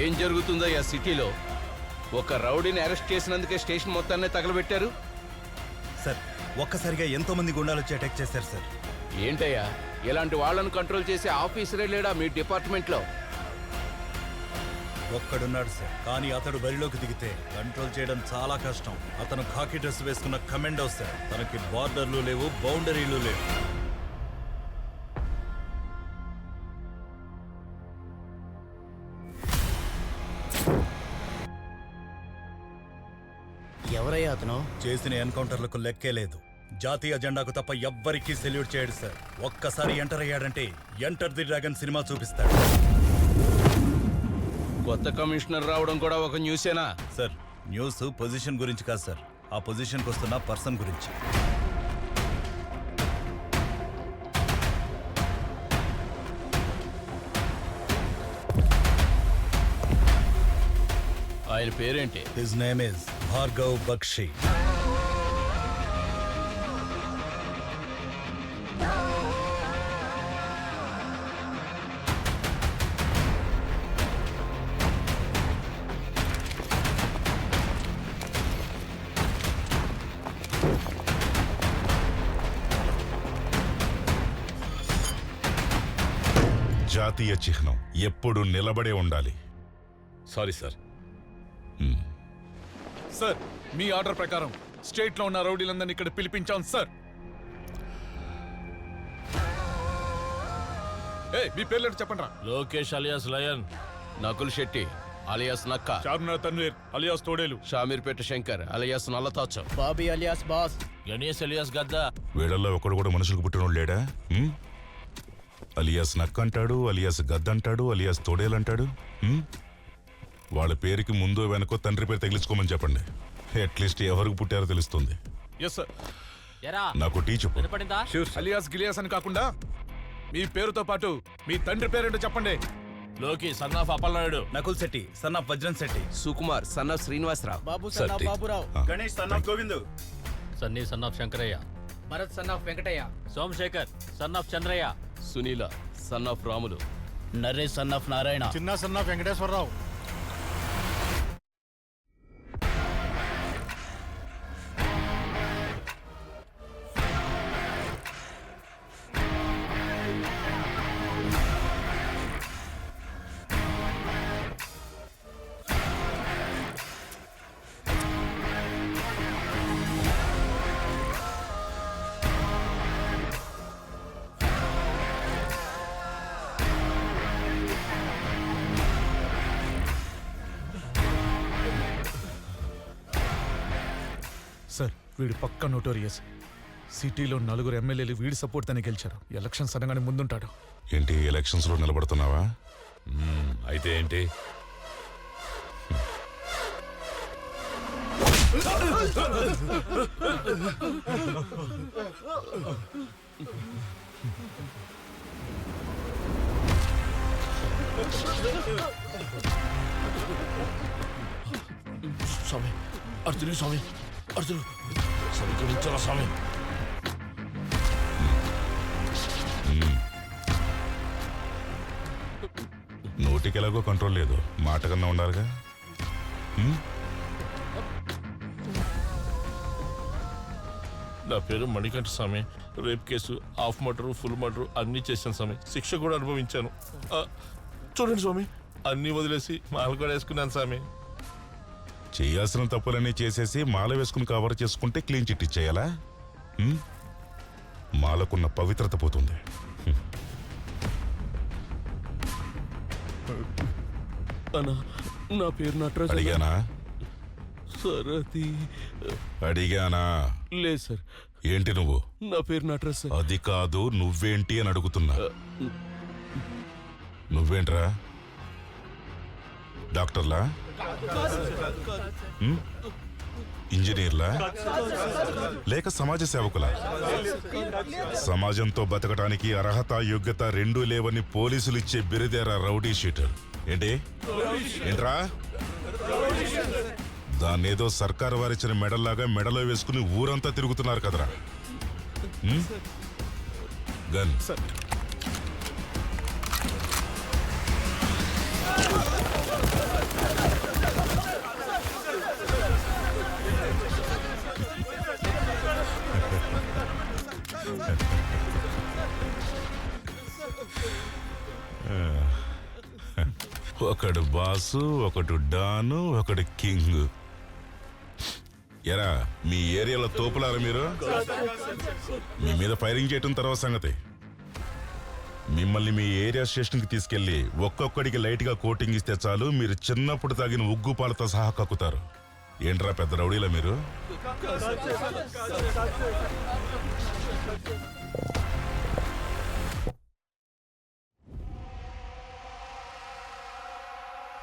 ఏం జరుగుతుందో ఆ సిటీలో? ఒక రౌడీని అరెస్ట్ చేసినందుకే స్టేషన్ మొత్తాన్ని తగలబెట్టారు. సార్ ఒక్కసారిగా ఎంతో మంది గుండాలు వచ్చి అటాక్ చేశారు సార్. ఏంటయ్యా, ఇలాంటి వాళ్ళను కంట్రోల్ చేసే ఆఫీసరే లేడా మీ డిపార్ట్మెంట్లో? ఒక్కడున్నాడు సార్, కానీ అతడు బరిలోకి దిగితే కంట్రోల్ చేయడం చాలా కష్టం. అతను ఖాకీ డ్రెస్ వేసుకున్న కమాండో సార్. తనకి బార్డర్లు లేవు, బౌండరీలు లేవు. ఎవరయ్యా అతను? చేసిన ఎన్కౌంటర్లకు లెక్కే లేదు. జాతీయ జెండాకు తప్ప ఎవ్వరికీ సెల్యూట్ చేయడు సార్. ఒక్కసారి ఎంటర్ అయ్యాడంటే ఎంటర్ ది డ్రాగన్ సినిమా చూపిస్తాడు. కొత్త కమిషనర్ రావడం కూడా ఒక న్యూసేనా? సార్ న్యూస్ పొజిషన్ గురించి కాదు సార్, ఆ పొజిషన్కి వస్తున్న పర్సన్ గురించి. ఆయన పేరేంటి? His name is Bhargav Bakshi. జాతీయ చిహ్నం ఎప్పుడు నిలబడే ఉండాలి. Sorry sir. సార్ మీ ఆర్డర్ ప్రకారం స్టేట్ లో ఉన్న రౌడీలందరినీ ఇక్కడ పిలిపించాం సార్. మీ పేర్లు చెప్పండి రా. Lokesh alias lion, Nakul Shetty alias నక్క, చార్మినార్ తన్వీర్ అలియాస్ తోడేలు, షామీర్పేట శంకర్ అలియాస్ నల్లతాచ, Bobby alias boss, Ganesh alias గద్దా. వీళ్ళల్లో ఒకడు కూడా మనుషులకు పుట్టినోడు లేడా? అలియాస్ నక్క అంటాడు, అలియాస్ గద్దంటాడు, అలియాస్ తోడేలంటాడు. వాళ్ళ పేరుకి ముందు వెనకో తండ్రి పేరు తగిలించుకోమని చెప్పండి. అట్లీస్ట్ ఎవరికి పుట్టారో తెలుస్తుంది. నాకు టీ చెప్పు. అలియాస్ గిలియాస్ అని కాకుండా మీ పేరుతో పాటు మీ తండ్రి పేరేంటో చెప్పండి. Loki son of Appalanaidu, Nakul Shetty son of Vajram Shetty, Sukumar son of Srinivasarao, Babu son of Baburao, Ganesh son of Govind, Sunny son of Shankaraiah, Bharat son of Venkataiah, Somasekhar son of Chandraiah, Sunila son of Ramulu, Naresh son of Narayana, Chinna son of Venkateswararao. Sir వీడు పక్కా నోటోరియస్. సిటీలో 4 ఎమ్మెల్యేలు వీడి సపోర్ట్ తనే గెలిచారు. ఎలక్షన్స్ అనగానే ముందుంటాడు. ఏంటి ఎలక్షన్స్ లో నిలబడుతున్నావా? అయితే ఏంటి? స్వామి అర్జును, స్వామి అర్జును, సమీకరించాలా స్వామి? నోటికి ఎలాగో కంట్రోల్ లేదు, మాట కన్నా ఉండాలిగా. నా పేరు Manikanta Swamy. Rape case, half murder, full murder అన్నీ చేశాను స్వామి. శిక్ష కూడా అనుభవించాను. చూడండి స్వామి, అన్నీ వదిలేసి మాల కూడా వేసుకున్నాను స్వామి. చేయాల్సిన తప్పులన్నీ చేసేసి మాల వేసుకుని కవర్ చేసుకుంటే క్లీన్ చిట్ ఇచ్చేయాలా? మాలకున్న పవిత్రత పోతుంది. నా పేరు నటరాజు. అడిగానా? సార్ అది అడిగానా? లేదు సార్. ఏంటి నువ్వు? నా పేరు నటరాజు సార్. అది కాదు, నువ్వేంటి అని అడుగుతున్నా. నువ్వేంట్రా? డాక్టర్లా? ఇంజనీర్లా? లేక సమాజ సేవకులా? సమాజంతో బతకడానికి అర్హత, యోగ్యత రెండూ లేవని పోలీసులు ఇచ్చే బిరుదేరా రౌడీ షీటర్. ఏంట్రా? దాన్నేదో సర్కారు వారిచ్చిన మెడల్లాగా మెడలో వేసుకుని ఊరంతా తిరుగుతున్నారు కదరా. గన్ ఒకడు బాసు, ఒకడు డాను, ఒకడు కింగ్. ఎరా మీ ఏరియాలో తోపులారా మీరు? మీ మీద ఫైరింగ్ చేయటం తర్వాత సంగతి. మిమ్మల్ని మీ ఏరియా స్టేషన్కి తీసుకెళ్లి ఒక్కొక్కడికి లైట్గా కోటింగ్ ఇస్తే చాలు, మీరు చిన్నప్పుడు తాగిన ఉగ్గు పాలతో సహా కక్కుతారు. ఏంట్రా పెద్ద రౌడీలా మీరు?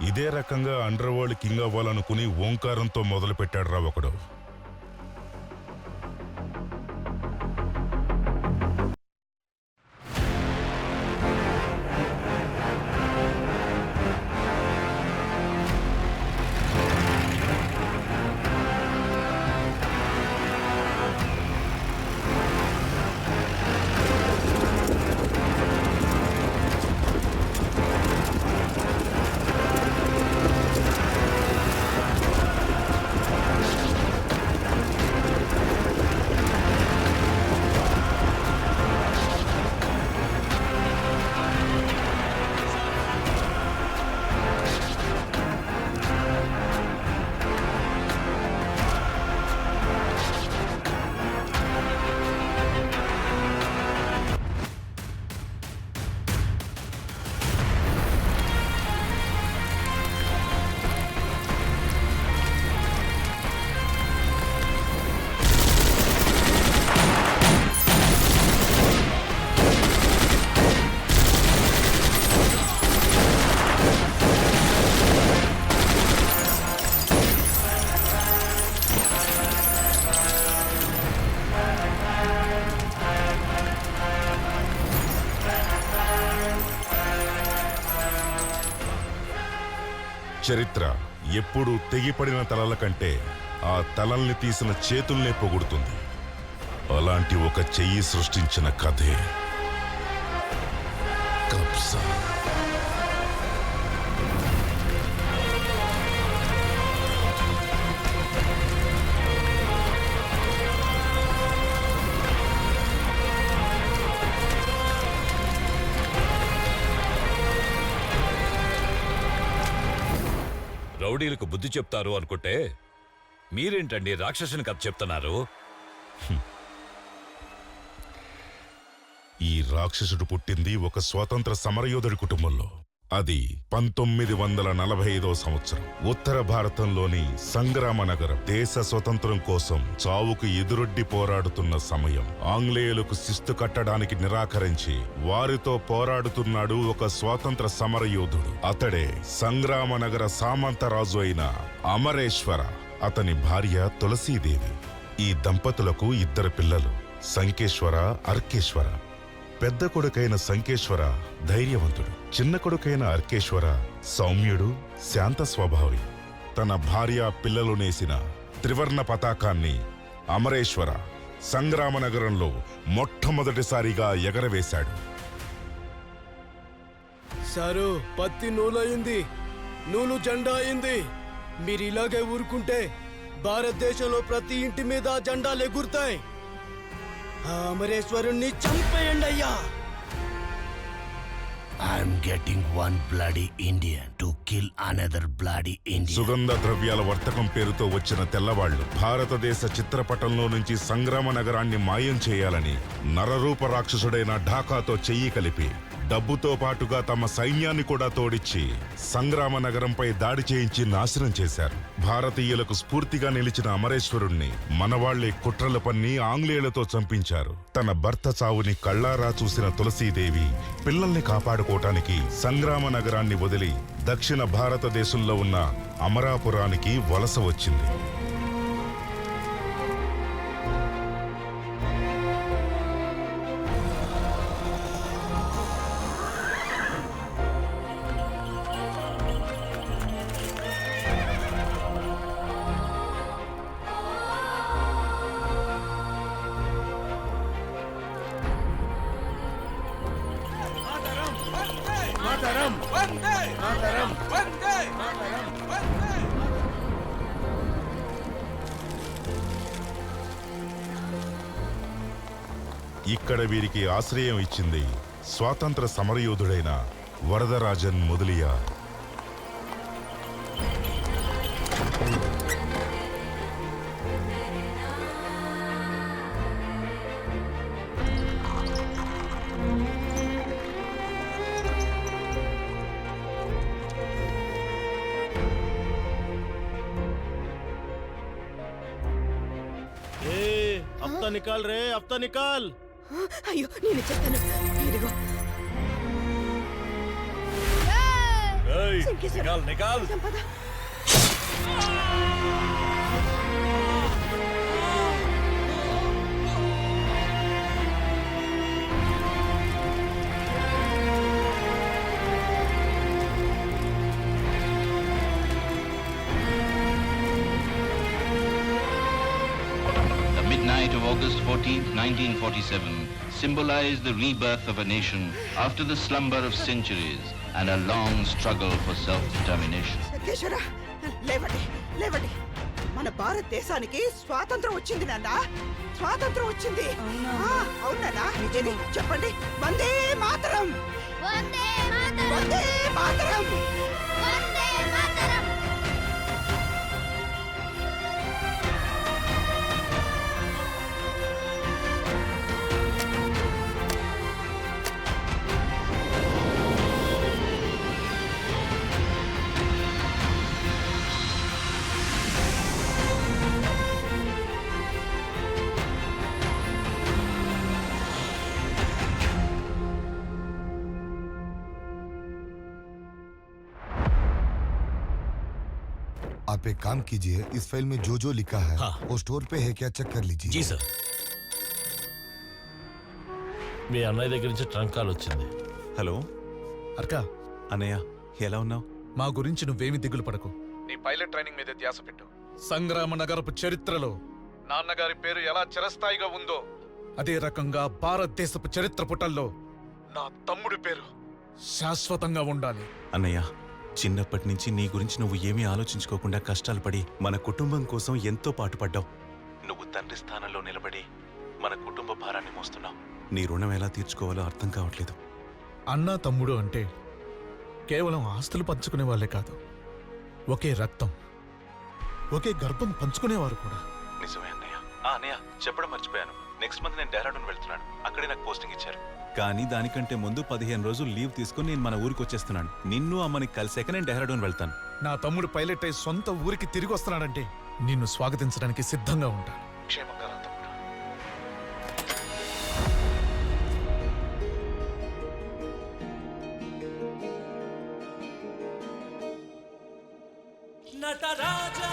ఇదే రకంగా అండర్ వరల్డ్ కింగ్ అవ్వాలనుకుని ఓంకారంతో మొదలు పెట్టాడు రా ఒకడు. చరిత్ర ఎప్పుడు తెగిపడిన తలల కంటే ఆ తలల్ని తీసిన చేతుల్నే పొగుడుతుంది. అలాంటి ఒక చెయ్యి సృష్టించిన కథే కబ్జా. రౌడీలకు బుద్ధి చెప్తారు అనుకుంటే మీరేంటండి రాక్షసుని కథ చెప్తున్నారు? ఈ రాక్షసుడు పుట్టింది ఒక స్వాతంత్ర సమరయోధుడి కుటుంబంలో. అది 1945వ సంవత్సరం. ఉత్తర భారతంలోని సంగ్రామ నగరం దేశ స్వతంత్రం కోసం చావుకు ఎదురొడ్డి పోరాడుతున్న సమయం. ఆంగ్లేయులకు శిస్తు కట్టడానికి నిరాకరించి వారితో పోరాడుతున్నాడు ఒక స్వాతంత్ర సమరయోధుడు. అతడే సంగ్రామ నగర సామంతరాజు అయిన అమరేశ్వర. అతని భార్య తులసీదేవి. ఈ దంపతులకు 2 పిల్లలు, సంకేశ్వర, అర్కేశ్వర. పెద్ద కొడుకైన సంకేశ్వర ధైర్యవంతుడు, చిన్న కొడుకైన అర్కేశ్వర సౌమ్యుడు, శాంత స్వభావి. తన భార్య పిల్లలు నేసిన త్రివర్ణ పతాకాన్ని అమరేశ్వర సంగ్రామ నగరంలో మొట్టమొదటిసారిగా ఎగరవేశాడు. సారు, పత్తి నూలయింది, నూలు జెండా అయింది. మీరు ఇలాగే ఊరుకుంటే భారతదేశంలో ప్రతి ఇంటి మీద జెండాలు ఎగురుతాయి. ఆ అమరేశ్వరుణ్ణి చంపేయండి అయ్యా. I'm getting one bloody Indian to kill another bloody Indian. సుగంధ ద్రవ్యాల వర్తకం పేరుతో వచ్చిన తెల్లవాళ్లు భారతదేశ చిత్రపటంలో నుంచి సంగ్రామ నగరాన్ని మాయం చేయాలని నరరూప రాక్షసుడైన ఢాకాతో చెయ్యి కలిపి డబ్బుతో పాటుగా తమ సైన్యాన్ని కూడా తోడిచ్చి సంగ్రామ నగరంపై దాడి చేయించి నాశనం చేశారు. భారతీయులకు స్ఫూర్తిగా నిలిచిన అమరేశ్వరుణ్ణి మనవాళ్లే కుట్రలు పన్ని ఆంగ్లేయులతో చంపించారు. తన భర్త చావుని కళ్ళారా చూసిన తులసీదేవి పిల్లల్ని కాపాడుకోవటానికి సంగ్రామ నగరాన్ని వదిలి దక్షిణ భారతదేశంలో ఉన్న అమరాపురానికి వలస వచ్చింది. ఇక్కడ వీరికి ఆశ్రయం ఇచ్చింది స్వాతంత్ర సమరయోధుడైన వరదరాజన్ మొదలియార్. హఫ్తా నికాల్ రే, హఫ్తా నికాల్. అయ్యో నేను చెప్తాను. ఇదిగో ఏయ్, సింకేశ్వర. నికాల్ నికాల్. సంపద. The midnight of August 14th, 1947 symbolized the rebirth of a nation after the slumber of centuries and a long struggle for self-determination. Sinkeshwara, లేవండి లేవండి. మన భారతదేశానికి స్వాతంత్రం వచ్చింది నాన్న. స్వాతంత్రం వచ్చింది. అవునా? నిజమే. చెప్పండి. వందే మాతరం. వందే మాతరం. आप एक काम कीजिए, इस फाइल में जो जो लिखा है वो स्टोर पे है क्या, चेक कर लीजिए. G sir. మీ అన్నయ్య దగ్గర నుంచి ట్రంక్ కాల్ వచ్చింది. హలో అర్కా, అన్నయ్య ఎలా ఉన్నావు? మా గురించి నువ్వేమి దిగులు పడకు. నీ పైలట్ ట్రైనింగ్ మీద ధ్యాస పెట్టు. సంగ్రామ నగరపు చరిత్రలో నాన్నగారి పేరు ఎలా చిరస్థాయిగా ఉందో అదే రకంగా భారతదేశపు చరిత్ర పుటల్లో నా తమ్ముడి పేరు శాశ్వతంగా ఉండాలి. అన్నయ్య, చిన్నప్పటి నుంచి నీ గురించి నువ్వు ఏమీ ఆలోచించుకోకుండా కష్టాలు పడి మన కుటుంబం కోసం ఎంతో పాటుపడ్డావు. నువ్వు తండ్రి స్థానంలో నిలబడి మన కుటుంబ భారాన్ని మోస్తున్నావు. నీ రుణం ఎలా తీర్చుకోవాలో అర్థం కావట్లేదు. అన్నా తమ్ముడు అంటే కేవలం ఆస్తులు పంచుకునే వాళ్ళే కాదు, ఒకే రక్తం, ఒకే గర్భం పంచుకునేవారు కూడా. నిజమే అన్నయ్య. అన్నయ్య, చెప్పడం మర్చిపోయాను. నెక్స్ట్ మంత్ నేను డెహ్రాడూన్ వెళ్తున్నాను. అక్కడే నాకు పోస్టింగ్ ఇచ్చారు. కానీ దానికంటే ముందు 15 రోజులు లీవ్ తీసుకుని నేను మన ఊరికి వచ్చేస్తున్నాను. నిన్ను అమ్మని కలిసాక నేను డెహ్రాడూన్ వెళ్తాను. నా తమ్ముడు పైలట్ అయి సొంత ఊరికి తిరిగి వస్తున్నాడంటే నిన్ను స్వాగతించడానికి సిద్ధంగా ఉంటాను. క్షేమంగా రా తమ్ముడు. నటరాజా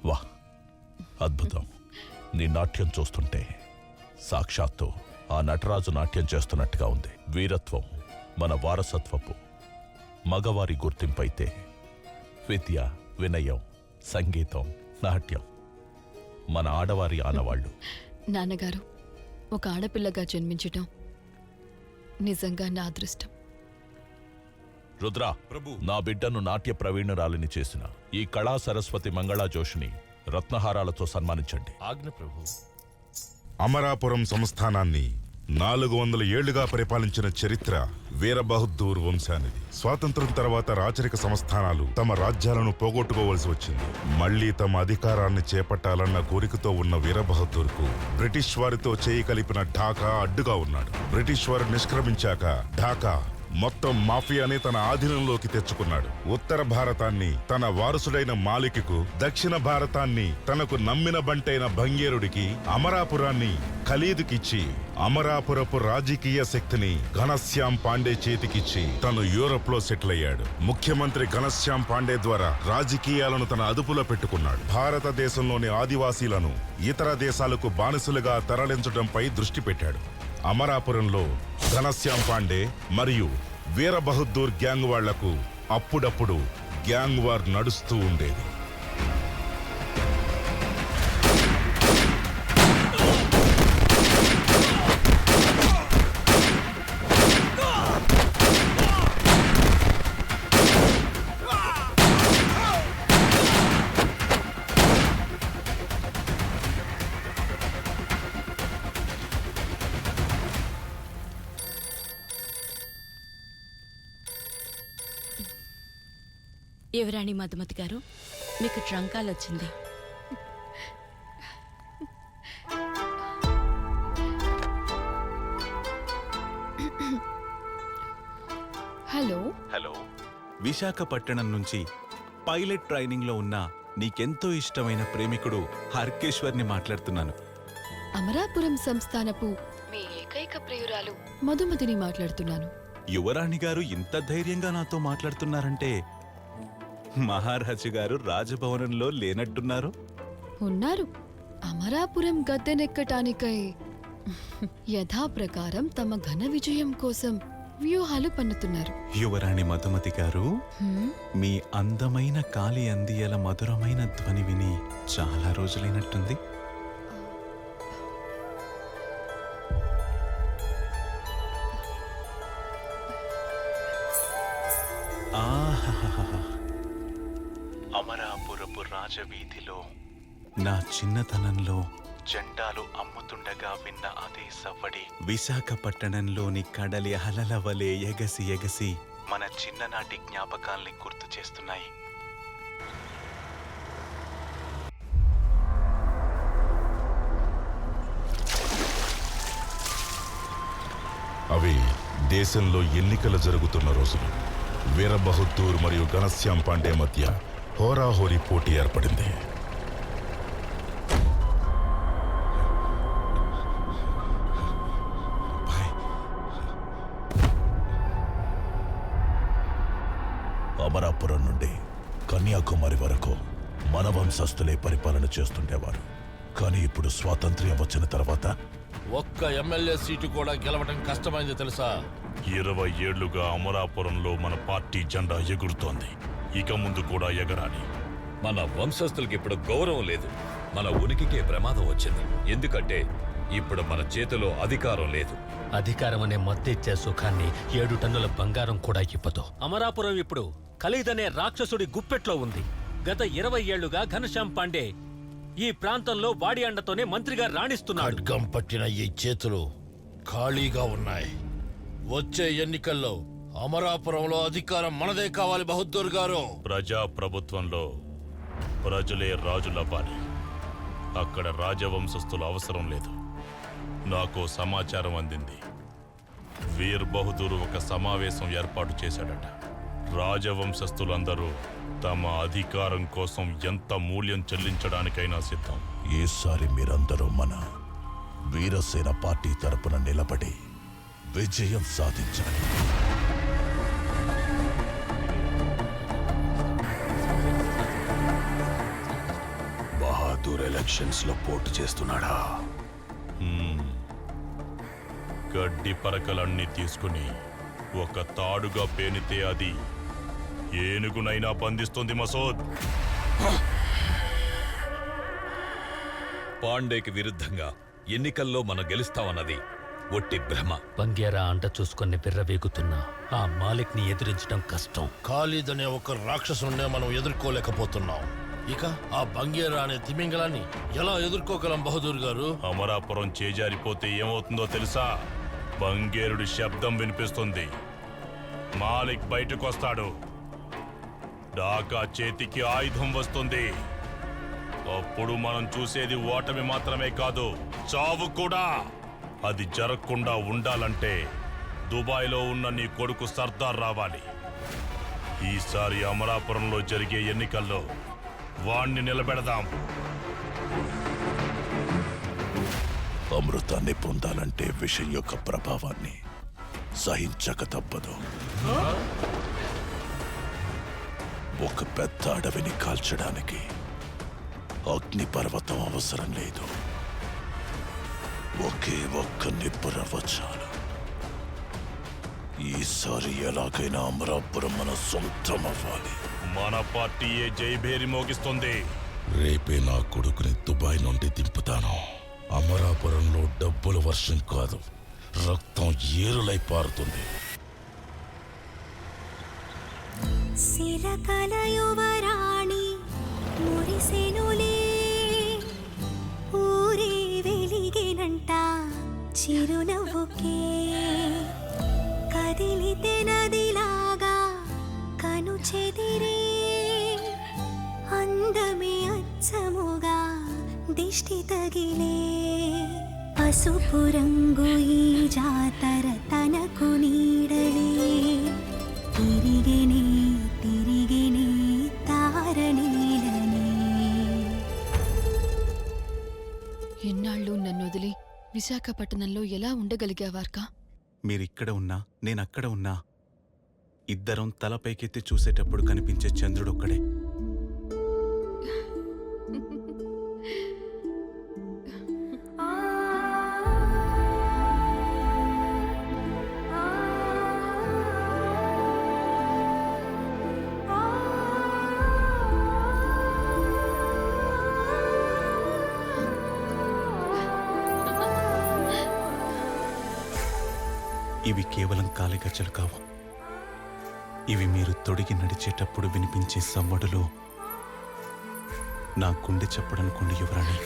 వాహ్, అద్భుతం. నీ నాట్యం చూస్తుంటే సాక్షాత్తు ఆ నటరాజు నాట్యం చేస్తున్నట్టుగా ఉంది. వీరత్వం మన వారసత్వపు మగవారి గుర్తింపైతే విద్య, వినయం, సంగీతం, నాట్యం మన ఆడవారి ఆనవాళ్ళు. నాన్నగారు, ఒక ఆడపిల్లగా జన్మించటం నిజంగా నా అదృష్టం. రుద్ర ప్రభు, నా బిడ్డను నాట్య ప్రవీణురాలిని చేసిన ఈ కళా సరస్వతి మంగళా జోషిని రత్నహారాలతో సన్మానించండి. ఆజ్ఞ ప్రభు. అమరాపురం సంస్థానాన్ని 400 ఏళ్లుగా పరిపాలించిన చరిత్ర వీరబహద్దూర్ వంశానిది. స్వాతంత్రం తర్వాత రాచరిక సంస్థానాలు తమ రాజ్యాలను పోగొట్టుకోవలసి వచ్చింది. మళ్లీ తమ అధికారాన్ని చేపట్టాలన్న కోరికతో ఉన్న వీరబహద్దూర్కు బ్రిటిష్ వారితో చేయి కలిపిన ఢాకా అడ్డుగా ఉన్నాడు. బ్రిటిష్ వారు నిష్క్రమించాక ఢాకా మొత్తం మాఫియానే తన ఆధీనంలోకి తెచ్చుకున్నాడు. ఉత్తర భారతాన్ని తన వారసుడైన మాలిక్కు, దక్షిణ భారతాన్ని తనకు నమ్మిన బంటైన భంగేరుడికి, అమరాపురాన్ని ఖలీదుకిచ్చి అమరాపురపు రాజకీయ శక్తిని ఘనశ్యాం పాండే చేతికిచ్చి తను యూరప్ లో సెటిల్ అయ్యాడు. ముఖ్యమంత్రి ఘనశ్యాం పాండే ద్వారా రాజకీయాలను తన అదుపులో పెట్టుకున్నాడు. భారతదేశంలోని ఆదివాసీలను ఇతర దేశాలకు బానిసలుగా తరలించడంపై దృష్టి పెట్టాడు. అమరాపురంలో ఘనశ్యామ్ పాండే మరియు వీర బహదూర్ గ్యాంగ్ వాళ్లకు అప్పుడప్పుడు గ్యాంగ్ వార్ నడుస్తూ ఉండేది. యువరాణి మధుమతి గారు, మీకు ట్రంకాల్ వచ్చింది. హలో హలో, విశాఖపట్నం నుంచి పైలట్ ట్రైనింగ్ లో ఉన్న నీకెంతో ఇష్టమైన ప్రేమికుడు హర్కేశ్వర్ని మాట్లాడుతున్నాను. అమరాపురం సంస్థానపు మీ ఏకైక ప్రియురాలు మధుమతిని మాట్లాడుతున్నాను. యువరాణి గారు ఇంత ధైర్యంగా నాతో మాట్లాడుతున్నారంటే మహారాజు గారు రాజభవనంలో లేనట్టున్నారు. ఉన్నారు. అమరాపురం గద్దెనెక్కటానికై యథాప్రకారం తమ ఘన విజయం కోసం వ్యూహాలు పన్నుతున్నారు. యువరాణి మధుమతి గారు, మీ అందమైన కాలి అందియల మధురమైన ధ్వని విని చాలా రోజులైనట్టుంది. అమరాపురపు రాజవీధిలో నా చిన్నతనంలో జెండాలు అమ్ముతుండగా విన్న అదే సవ్వడి విశాఖపట్టణంలోని కడలి అలల వలె ఎగసి ఎగసి మన చిన్ననాటి జ్ఞాపకాల్ని గుర్తు చేస్తున్నాయి. అవి దేశంలో ఎన్నికలు జరుగుతున్న రోజులు. వీర బహదూర్ మరియు ఘనశ్యామ్ పాండే మధ్య హోరాహోరీ పోటీ ఏర్పడింది. అమరాపురం నుండి కన్యాకుమారి వరకు మన వంశస్థులే పరిపాలన చేస్తుండేవారు. కానీ ఇప్పుడు స్వాతంత్ర్యం వచ్చిన తర్వాత ఒక్క ఎమ్మెల్యే సీటు కూడా గెలవడం కష్టమైంది తెలుసా? 20 ఏళ్లుగా అమరాపురంలో మన పార్టీ జెండా ఎగురుతోంది. ఇక ముందు కూడా ఎగరాలి. మన వంశస్థులకి ఇప్పుడు గౌరవం లేదు. మన ఉనికికే ప్రమాదం వచ్చింది. ఎందుకంటే ఇప్పుడు మన చేతిలో అధికారం లేదు. అధికారం అనే మత్తిచ్చే సుఖాన్ని 7 టన్నుల బంగారం కూడా ఇవ్వదు. అమరాపురం ఇప్పుడు ఖలీదనే రాక్షసుడి గుప్పెట్లో ఉంది. గత 20 ఏళ్లుగా ఘనశ్యామ్ పాండే ఈ ప్రాంతంలో వాడి అండతోనే మంత్రిగా రాణిస్తున్నాడు. ఖడ్గం పట్టిన ఈ చేతులు ఖాళీగా ఉన్నాయి. వచ్చే ఎన్నికల్లో అమరాపురంలో అధికారం మనదే కావాలి బహదూర్ గారు. ప్రజా ప్రభుత్వంలో ప్రజలే రాజులవ్వాలి. అక్కడ రాజవంశస్థుల అవసరం లేదు. నాకు సమాచారం అందింది. వీర్ బహదూర్ ఒక సమావేశం ఏర్పాటు చేశాడట. రాజవంశస్థులందరూ తమ అధికారం కోసం ఎంత మూల్యం చెల్లించడానికైనా సిద్ధం. ఈసారి మీరందరూ మన వీరసేన పార్టీ తరపున నిలబడి విజయం సాధించాలి. బహదూర్ ఎలక్షన్స్ లో పోటీ చేస్తున్నాడా? గడ్డి పరకలన్నీ తీసుకుని ఒక తాడుగా పేనితే అది ఏనుగునైనా బంధిస్తుంది మసోద్. పాండేకి విరుద్ధంగా ఎన్నికల్లో మనం గెలుస్తామన్నది ఒట్టి భ్రమ. బంగేరా అంట చూసుకొని బిర్రవేగుతున్నా ఆ మాలిక్ ని ఎదిరించడం కష్టం. ఖాళీద్ అనే ఒక రాక్షసునే మనం ఎదుర్కోలేకపోతున్నాం. ఇక ఆ బంగేరా అనే తిమింగలాన్ని ఎలా ఎదుర్కోగలం బహదూర్ గారు? అమరాపురం చేజారిపోతే ఏమవుతుందో తెలుసా? బంగేరుడి శబ్దం వినిపిస్తుంది. మాలిక్ బయటకు వస్తాడు. డాకా చేతికి ఆయుధం వస్తుంది. అప్పుడు మనం చూసేది ఓటమి మాత్రమే కాదు, చావు కూడా. అది జరగకుండా ఉండాలంటే దుబాయ్లో ఉన్న నీ కొడుకు సర్దార్ రావాలి. ఈసారి అమరాపురంలో జరిగే ఎన్నికల్లో వాణ్ణి నిలబెడదాం. అమృతాన్ని పొందాలంటే విషయం యొక్క ప్రభావాన్ని సహించక తప్పదు. ఒక పెద్ద అడవిని కాల్చడానికి అగ్నిపర్వతం అవసరం లేదు. ఒక ఒకే ఒక్క నిప్పురవ్వ చాలు. ఈసారి ఎలాగైనా అమరాపురం మన సొంతం అవ్వాలి. మన పార్టీయే జైభేరి మోగిస్తుంది. రేపే నా కొడుకుని దుబాయ్ నుండి దింపుతాను. అమరాపురంలో డబ్బుల వర్షం కాదు, రక్తం ఏరులై పారుతుంది. శిలకల యువరాణి మురిసెనులే, ఊరే వెలిగేనంట చిరునవ్వుకే. కదిలితే నదిలాగా కను చెదిరే, అందమే అచ్చముగా దిష్టి తగిలే. పసుపు రంగు ఈ జాతర తనకు నీడలే, తిరిగినే తిరిగినే తారనీడనే. ఎన్నాళ్ళు నన్ను వదిలి విశాఖపట్నంలో ఎలా ఉండగలిగావార్కా? మీరిక్కడ ఉన్నా నేనక్కడ ఉన్నా ఇద్దరం తలపైకెత్తి చూసేటప్పుడు కనిపించే చంద్రుడు ఒక్కడే. ఇవి కేవలం కాలిగజ్జలు కావు. ఇవి మీరు తొడిగి నడిచేటప్పుడు వినిపించే సవ్వడులో నా గుండె చెప్పడనుకోండి యువరాణి.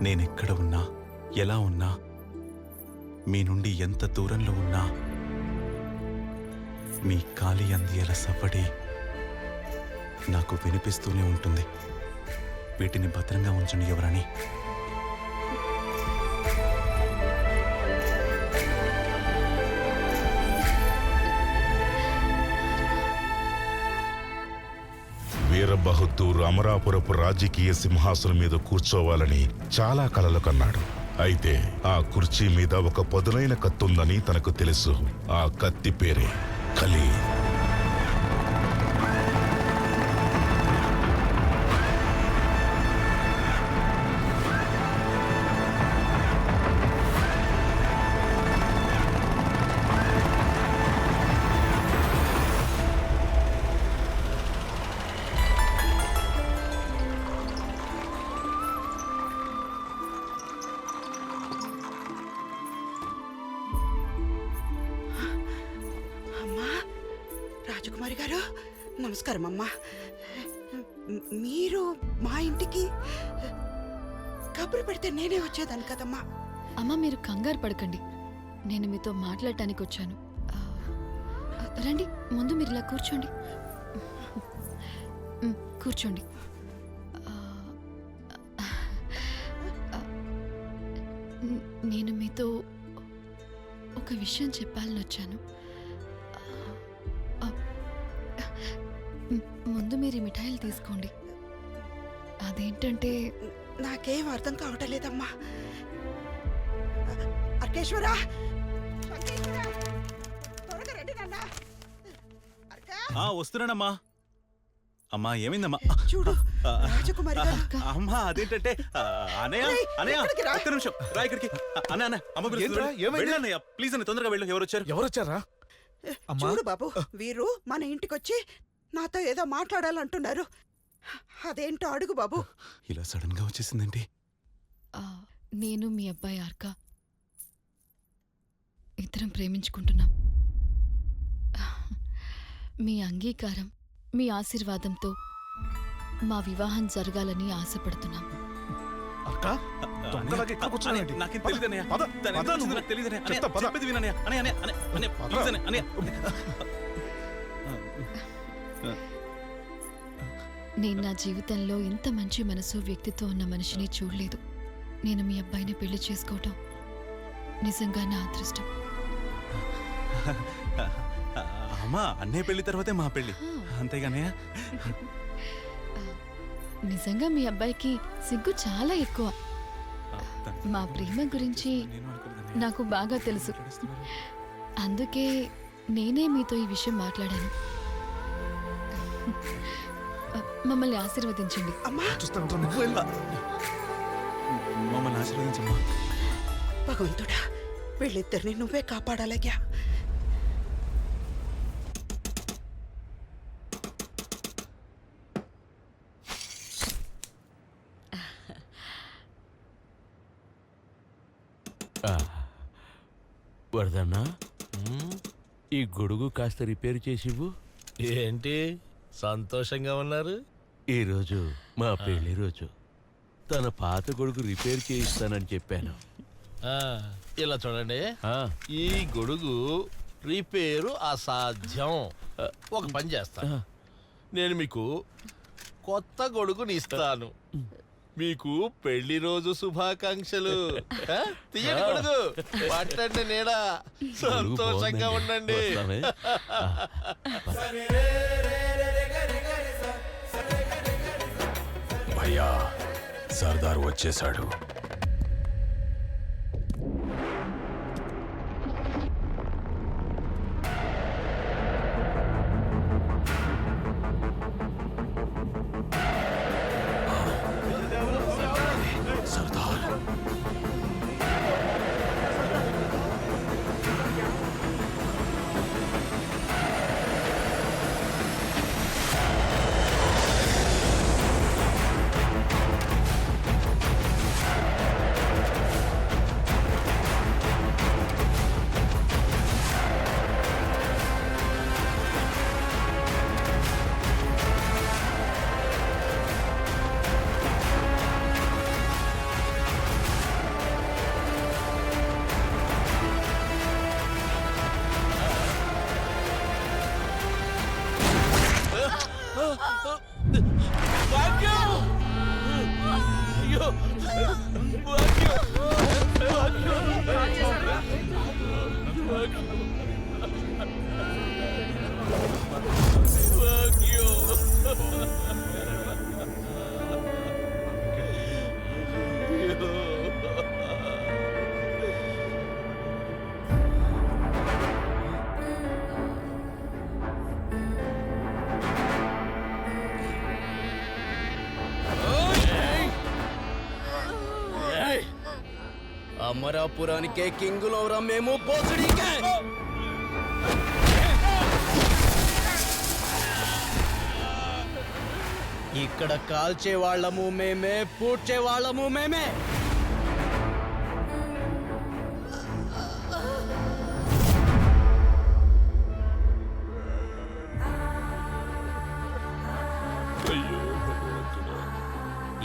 నేనెక్కడ ఉన్నా, ఎలా ఉన్నా, మీ నుండి ఎంత దూరంలో ఉన్నా, మీ కాలి అందియల సవ్వడి నాకు వినిపిస్తూనే ఉంటుంది. వీటిని భద్రంగా ఉంచండి యువరాణి. వీరబహదూర్ అమరాపురపు రాజకీయ సింహాసనం మీద కూర్చోవాలని చాలా కలలు కన్నాడు. అయితే ఆ కుర్చీ మీద ఒక పదునైన కత్తుందని తనకు తెలుసు. ఆ కత్తి పేరే ఖలీ. రాజకుమారి గారు నమస్కారం అమ్మా. మీరు మా ఇంటికి కబురు పెడితే నేనే వచ్చేదాన్ని కదమ్మా. అమ్మ, మీరు కంగారు పడకండి, నేను మీతో మాట్లాడటానికి వచ్చాను. రండి, ముందు మీరు ఇలా కూర్చోండి. కూర్చోండి. నేను మీతో ఒక విషయం చెప్పాలని వచ్చాను. ముందు మీరు ఈ మిఠాయిలు తీసుకోండి. అదేంటంటే నాకేం అర్థం కావటం లేదమ్మా. అర్కేశ్వరా, త్వరగా రండి నాన్న. వస్తున్నానమ్మా. అమ్మా ఏమైందమ్మా? చూడు రాజకుమారి గారు. అమ్మా అదేంటంటే అనయ్య అనయ్య ఒక్క నిమిషం రా ఇక్కడికి. అన్న అమ్మ వెళ్ళన్నయ్య ప్లీజ్ అన్న, తొందరగా వెళ్ళు. ఎవరొచ్చారా? చూడు బాబు, వీరు మన ఇంటికొచ్చి నాతో ఏదో మాట్లాడాలంటున్నారు. అదేంటో అడుగు బాబు. ఇలా సడన్ గా వచ్చేసిందండి. నేను మీ అబ్బాయి ఆర్కా ఇద్దరం ప్రేమించుకుంటున్నాం. మీ అంగీకారం, మీ ఆశీర్వాదంతో మా వివాహం జరగాలని ఆశపడుతున్నాం. నాకేం తెలియదన్నయ్య, నాకు తెలియదన్నయ్య, చెప్పేది వినన్నయ్య. నేను నా జీవితంలో ఇంత మంచి మనసు, వ్యక్తిత్వం ఉన్న మనిషిని చూడలేదు. నేను మీ అబ్బాయిని పెళ్లి చేసుకోవటం నిజంగా నా అదృష్టం. అమ్మా అన్నయ్య పెళ్లి తర్వాతే మా పెళ్లి, అంతేగానయ్య. నిజంగా మీ అబ్బాయికి సిగ్గు చాలా ఎక్కువ. మా ప్రేమ గురించి నాకు బాగా తెలుసు. అందుకే నేనే మీతో ఈ విషయం మాట్లాడాను. మమ్మల్ని ఆశీర్వదించండి. మమ్మల్ని ఆశీర్వదించమ్మా. భగవంతుడా, వీళ్ళిద్దరిని నువ్వే కాపాడాలయ్యా. వరదన్నా, ఈ గొడుగు కాస్త రిపేర్ చేసివ్వు. ఏంటి సంతోషంగా ఉన్నారు? ఈరోజు మా పెళ్లి రోజు. తన పాత గొడుగు రిపేర్ చేయిస్తానని చెప్పాను. ఇలా చూడండి, ఈ గొడుగు రిపేరు అసాధ్యం. ఒక పని చేస్తా, నేను మీకు కొత్త గొడుగుని ఇస్తాను. మీకు పెళ్లి రోజు శుభాకాంక్షలు. తీయండి గొడుగు, పట్టండి నీడా, సంతోషంగా ఉండండి. భయ్యా, సర్దార్ వచ్చేశాడు. అమరాపురానికే కింగులవరా మేము, బోసుడికే. ఇక్కడ కాల్చే వాళ్ళము మేమే, పూడ్చే వాళ్ళము మేమే.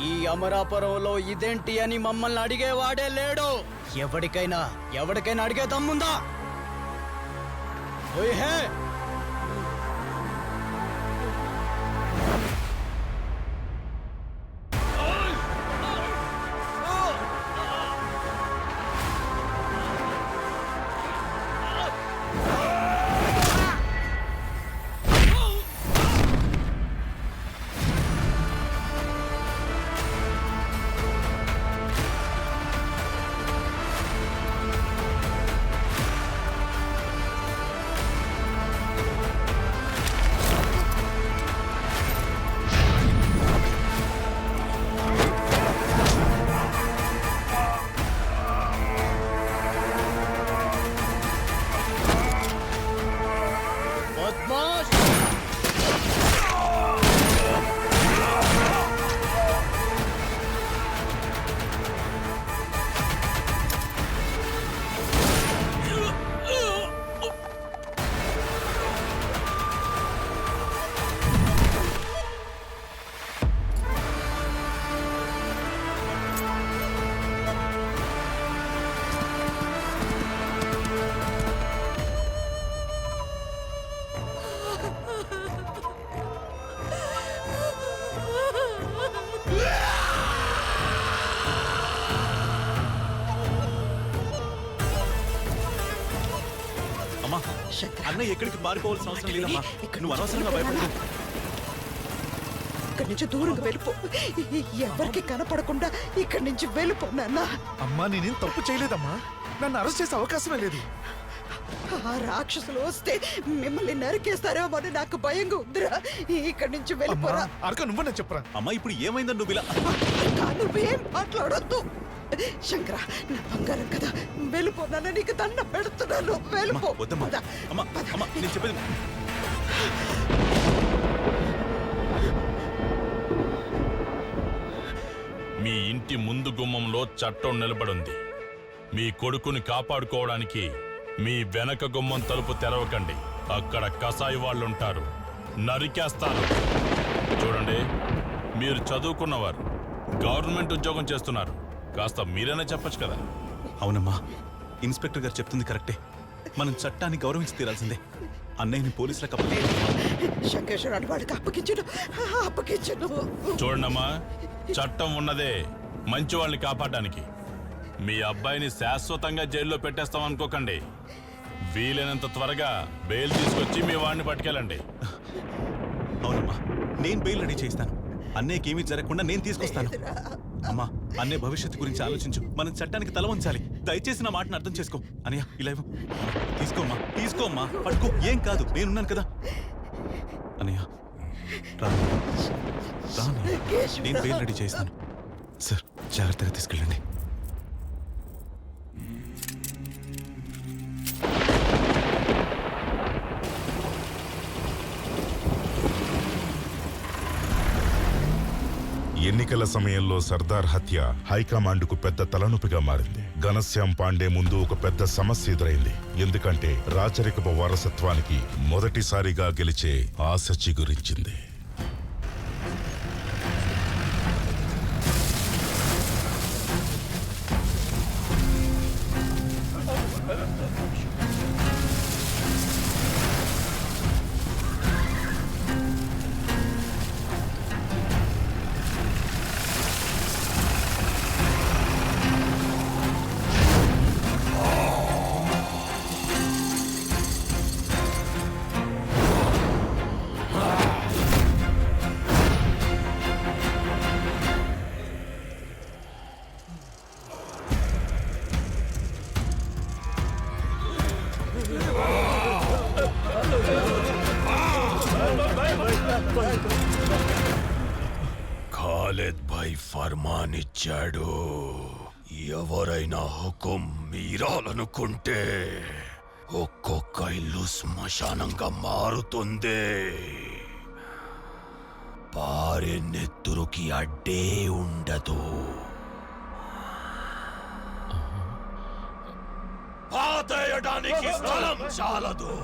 ఈ అమరాపురంలో ఇదేంటి అని మమ్మల్ని అడిగేవాడే లేడు. ఎవరికైనా అడిగే దమ్ముందా? ఓయ్ హే, అన్నయ్య ఎక్కడికి పారిపోవాల్సిన అవసరం లేదమ్మా. నువ్వు అనవసరంగా భయపడకు. ఇక్కడి నుంచి దూరంగా వెళ్ళిపో. ఎవరికి కనపడకుండా ఇక్కడి నుంచి వెళ్ళిపో నాన్న. అమ్మా నేనేం తప్పు చేయలేదమ్మా. నన్ను అరెస్ట్ చేసే అవకాశమే లేదు. ఆ రాక్షసులు వస్తే మిమ్మల్ని నరికేస్తారేమో అని నాకు భయంగా ఉందిరా. ఇక్కడి నుంచి వెళ్ళిపోరా. అరక నువ్వనే చెప్పరా. అమ్మా ఇప్పుడు ఏమైందని నువ్వు ఇలా నువ్వేం మాట్లాడొద్దు. శంకర నా బంగారం కదా, వెళ్ళిపోనా. నీకు దండం పెడుతున్నాను, వెళ్ళిపో. వద్దమ్మా. అమ్మా అమ్మా నేను చెప్పేది మీ ఇంటి ముందు గుమ్మంలో చట్టం నిలబడుంది. మీ కొడుకుని కాపాడుకోవడానికి మీ వెనక గుమ్మం తలుపు తెరవకండి. అక్కడ కసాయి వాళ్ళుంటారు, నరికేస్తారు. చూడండి, మీరు చదువుకున్నవారు, గవర్నమెంట్ ఉద్యోగం చేస్తున్నారు. కాస్త మీరైనా చెప్పచ్చు కదా. అవునమ్మా, ఇన్స్పెక్టర్ గారు చెప్తుంది కరెక్టే. మనం చట్టాన్ని గౌరవించి తీరాల్సిందే. అన్నయ్యని పోలీసులకు శంకేశ్వర వాడికి అప్పగించను. చూడండమ్మా, చట్టం ఉన్నదే మంచి వాళ్ళని కాపాడడానికి. మీ అబ్బాయిని శాశ్వతంగా జైల్లో పెట్టేస్తాం అనుకోకండి. వీలైనంత త్వరగా బెయిల్ తీసుకొచ్చి మీ వాడిని పట్టుకెళ్ళండి. అవునమ్మా, నేను బెయిల్ రెడీ చేస్తాను. అన్నయ్యకి ఏమీ జరగకుండా నేను తీసుకొస్తాను. అమ్మా, అన్నయ్య భవిష్యత్తు గురించి ఆలోచించు. మనం చట్టానికి తల వంచాలి. దయచేసి నా మాటను అర్థం చేసుకో. అన్నయ్య ఇలా ఇవ్వు. తీసుకోమ్మా, తీసుకోమ్మా, పట్టుకో. ఏం కాదు, నేనున్నాను కదా. అన్నయ్య రా, నేను బెయిల్ రెడీ చేస్తాను. సార్ జాగ్రత్తగా తీసుకెళ్ళండి. ఎన్నికల సమయంలో సర్దార్ హత్య హైకమాండ్కు పెద్ద తలనొప్పిగా మారింది. ఘనశ్యామ్ పాండే ముందు ఒక పెద్ద సమస్య ఎదురైంది. ఎందుకంటే రాచరికపు వారసత్వానికి మొదటిసారిగా గెలిచే ఆశ చిగురించింది. ఖాలిద్ భాయ్ ఫర్మాన్ ఇచ్చాడు. ఎవరైనా హుకుం మీరాలనుకుంటే ఒక్కొక్క ఇల్లు శ్మశానంగా మారుతుంది. పారే నెత్తురుకి అడ్డే ఉండదు. పాతేయడానికి స్థలం చాలదు.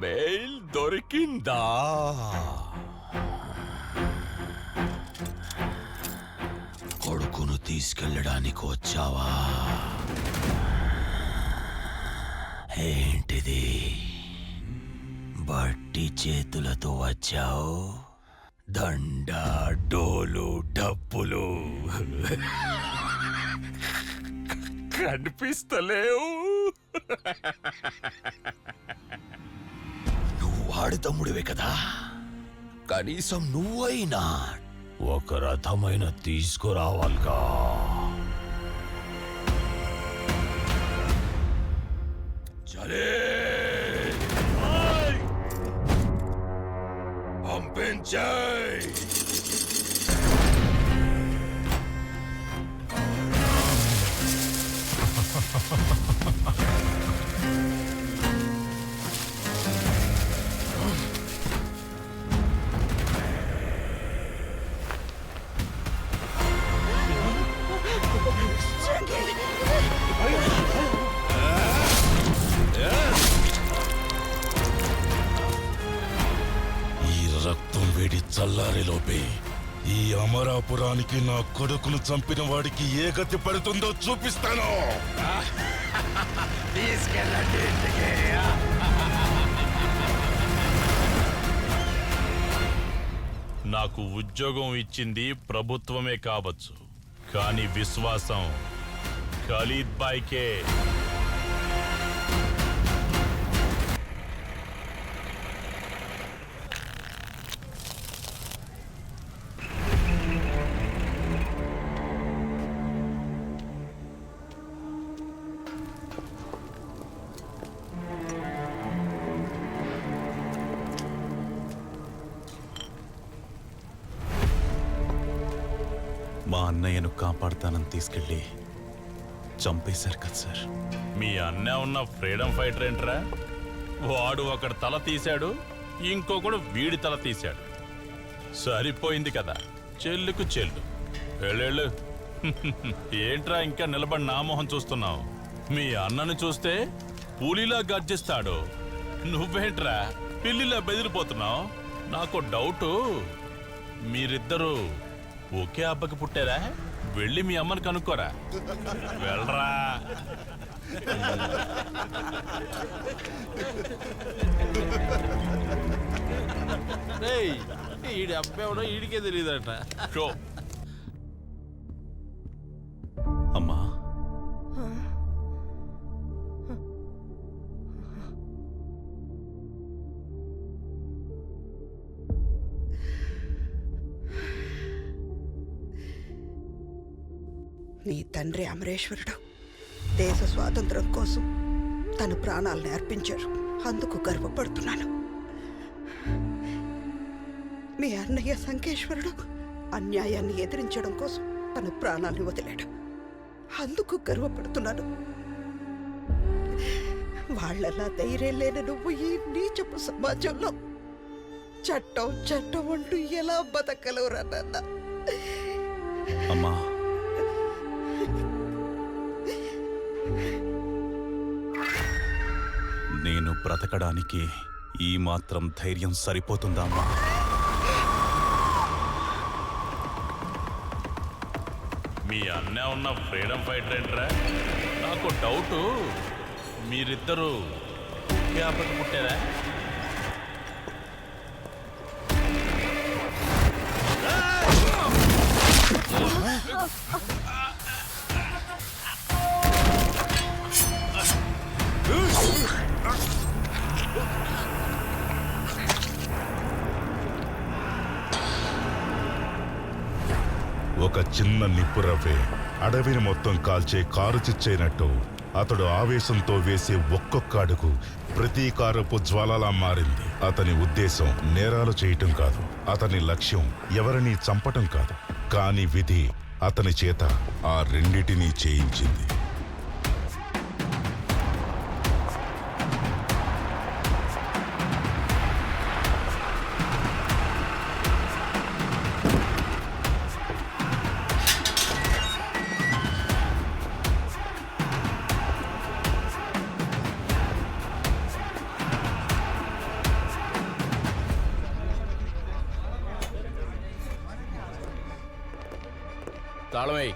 బెయిల్ దొరికిందా? కొడుకును తీసుకెళ్ళడానికి వచ్చావా? ఏంటిది, బట్టి చేతులతో వచ్చావు? దండ, డోలు, డప్పులు కనిపిస్తలేవు. నువ్వు వాడి తమ్ముడివే కదా, కనీసం నువ్వైనా ఒక రథమైన తీసుకురావాలిగా. చలే పంపించాయి. రక్తం వేడి చల్లారేలోపే ఈ అమరాపురానికి నా కొడుకును చంపిన వాడికి ఏ గతి పడుతుందో చూపిస్తాను. తీసుకెళ్ళండి ఇంటికి. నాకు ఉద్యోగం ఇచ్చింది ప్రభుత్వమే కావచ్చు, కానీ విశ్వాసం ఖలీద్ బాయ్కే. మా అన్నయ్యను కాపాడుతానని తీసుకెళ్ళి చంపేశారు కదా సార్. మీ అన్న ఉన్న ఫ్రీడమ్ ఫైటర్ ఏంట్రా? వాడు ఒకడు తల తీశాడు, ఇంకొకడు వీడి తల తీశాడు. సరిపోయింది కదా, చెల్లుకు చెల్లు. వెళ్ళు. ఏంట్రా ఇంకా నిలబడి నా మొహం చూస్తున్నావు? మీ అన్నను చూస్తే పులిలా గర్జిస్తాడు, నువ్వేంట్రా పిల్లిలా బెదిరిపోతున్నావు? నాకు డౌటు, మీరిద్దరూ ఒకే అబ్బకి పుట్టారా? వెళ్ళి మీ అమ్మని కనుక్కోరా. వెళ్ళరా. ఈడి అబ్బాయి ఈడికే తెలియదట. అమ్మా, నీ తండ్రి అమరేశ్వరుడు దేశ స్వాతంత్రం కోసం తన ప్రాణాలను అర్పించారు. అందుకు గర్వపడుతున్నాను. మీ అన్నయ్య సంకేశ్వరుడు అన్యాయాన్ని ఎదిరించడం కోసం తన ప్రాణాన్ని వదిలాడు. అందుకు గర్వపడుతున్నాను. వాళ్ళలా ధైర్యం లేని నువ్వు ఈ నీచపు సమాజంలో చట్టం చట్టం అంటూ ఎలా బతకలవురా నాన్న? అమ్మా, నేను బ్రతకడానికి ఈ మాత్రం ధైర్యం సరిపోతుందా అమ్మా? మీ అన్న ఉన్న ఫ్రీడమ్ ఫైటర్ ఏంట్రా? నాకు డౌటు, మీరిద్దరూ ఒకే అబ్బకి పుట్టారా? ఒక చిన్న నిప్పురవ్వే అడవిని మొత్తం కాల్చే కారు చిచ్చైనట్టు అతడు ఆవేశంతో వేసే ఒక్కొక్క అడుగు ప్రతీకారపు జ్వాలలా మారింది. అతని ఉద్దేశం నేరాలు చేయటం కాదు, అతని లక్ష్యం ఎవరినీ చంపటం కాదు. కాని విధి అతని చేత ఆ రెండిటినీ చేయించింది. తాళమై.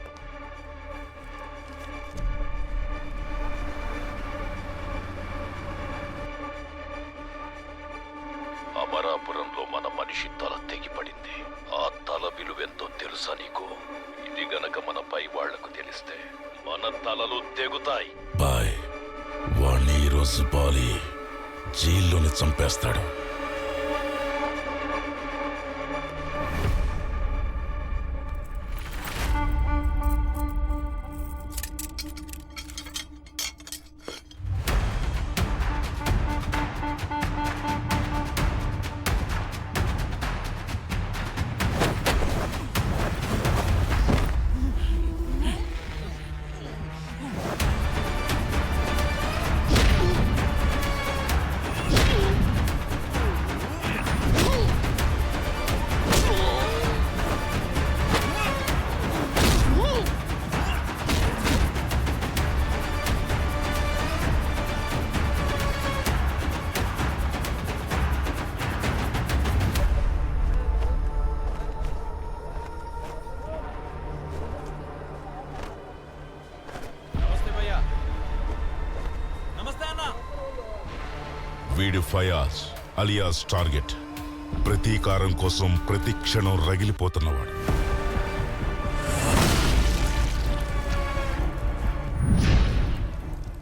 అమరాపురంలో మన మనిషి తల తెగిపడింది. ఆ తల విలువెంతో తెలుసా నీకు? ఇది గనక మన పై వాళ్లకు తెలిస్తే మన తలలు తెగుతాయి. బాయ్, వాణ్ణి ఈరోజు బాలి జైల్లోనే చంపేస్తాడు. వీడు ఫయాజ్ అలియాస్ టార్గెట్. ప్రతీకారం కోసం ప్రతి క్షణం రగిలిపోతున్నవాడు.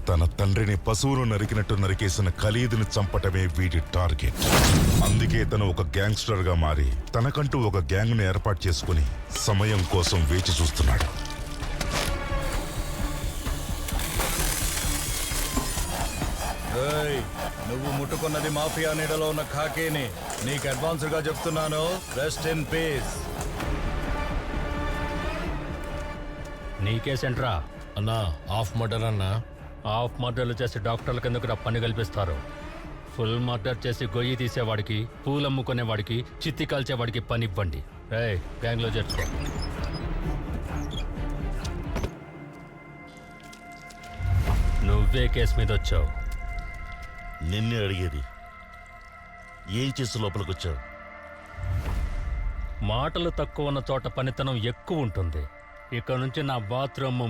తన తండ్రిని పశువును నరికినట్టు నరికేసిన ఖలీదుని చంపటమే వీడి టార్గెట్. అందుకే తను ఒక గ్యాంగ్స్టర్ గా మారి తనకంటూ ఒక గ్యాంగ్ ను ఏర్పాటు చేసుకుని సమయం కోసం వేచి చూస్తున్నాడు. నువ్వు ముట్టుకున్నది మాఫియా నీడలో ఉన్న ఖాకీని. నీకు అడ్వాన్స్డ్ గా చెప్తున్నాను, రెస్ట్ ఇన్ పీస్. నీకే సెంట్రా అన్నా హాఫ్ మర్డర్ అన్నా. హాఫ్ మర్డర్లు చేసి డాక్టర్ల కిందకు పని కల్పిస్తారు. ఫుల్ మర్డర్ చేసి గొయ్యి తీసేవాడికి, పూలమ్ముకునేవాడికి, చిత్తి కాల్చేవాడికి పని ఇవ్వండి. రే గ్యాంగ్లో చేర్చుకో. నువ్వే కేసు మీద వచ్చావు. నిన్నే అడిగేది, ఏం చేసి లోపలికి వచ్చావు? మాటలు తక్కువ ఉన్న చోట పనితనం ఎక్కువ ఉంటుంది. ఇక నుంచి నా బాత్రూమ్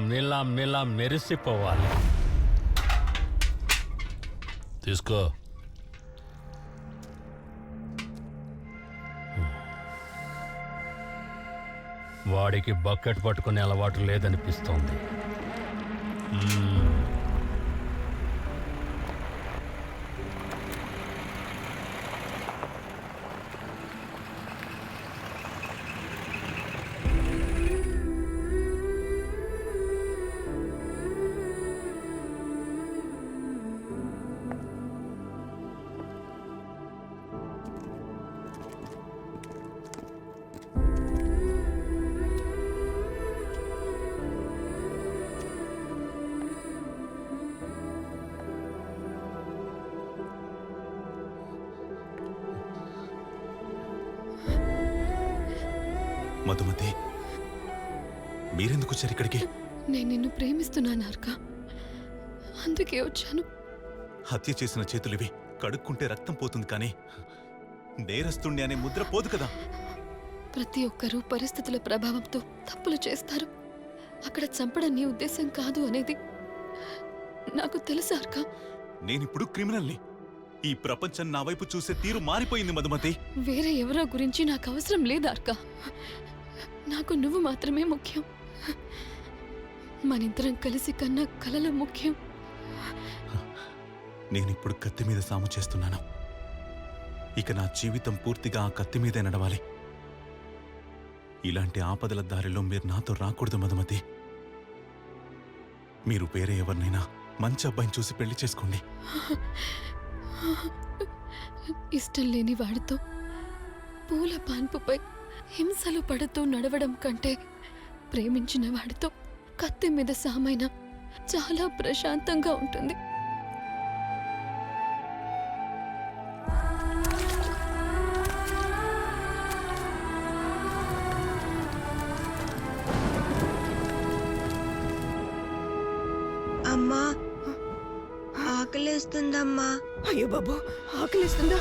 మిలా మెరిసిపోవాలి. తీసుకో. వాడికి బకెట్ పట్టుకునే అలవాటు లేదనిపిస్తోంది. మధుమతి, మీరెందుకు వచ్చారు ఇక్కడికి? నేను నిన్ను ప్రేమిస్తున్నాను అర్క, అందుకే వచ్చాను. హత్య చేసిన చేతులివి, కడుక్కుంటే రక్తం పోతుంది కానీ నేరస్తుండే అనే ముద్ర పోదు కదా. ప్రతి ఒక్కరూ పరిస్థితుల ప్రభావంతో తప్పులు చేస్తారు. అక్కడ చంపడం నీ ఉద్దేశం కాదు అనేది నాకు తెలుసు అర్క. నేనిప్పుడు క్రిమినల్ని. ఈ ప్రపంచం నా వైపు చూసే తీరు మారిపోయింది మధుమతి. వేరే ఎవరో గురించి నాకు అవసరం లేదు అర్క. నాకు నువ్వు మాత్రమే ముఖ్యం. మనిద్దరం కలిసి కన్నా కలల ముఖ్యం. నేనిప్పుడు కత్తి మీద సాము చేస్తున్నాను. ఇక నా జీవితం పూర్తిగా ఆ కత్తి మీదే నడవాలి. ఇలాంటి ఆపదల దారిలో మీరు నాతో రాకూడదు మధుమతి. మీరు వేరే ఎవరినైనా మంచి అబ్బాయిని చూసి పెళ్లి చేసుకోండి. ఇష్టం లేని వాడితో పూల పాన్పుపై హింసలు పడుతూ నడవడం కంటే ప్రేమించిన వాడితో కత్తి మీద సామైన చాలా ప్రశాంతంగా ఉంటుంది. అమ్మా, ఆకలేస్తుందమ్మా. అయ్యో బాబు, ఆకలిస్తుందా?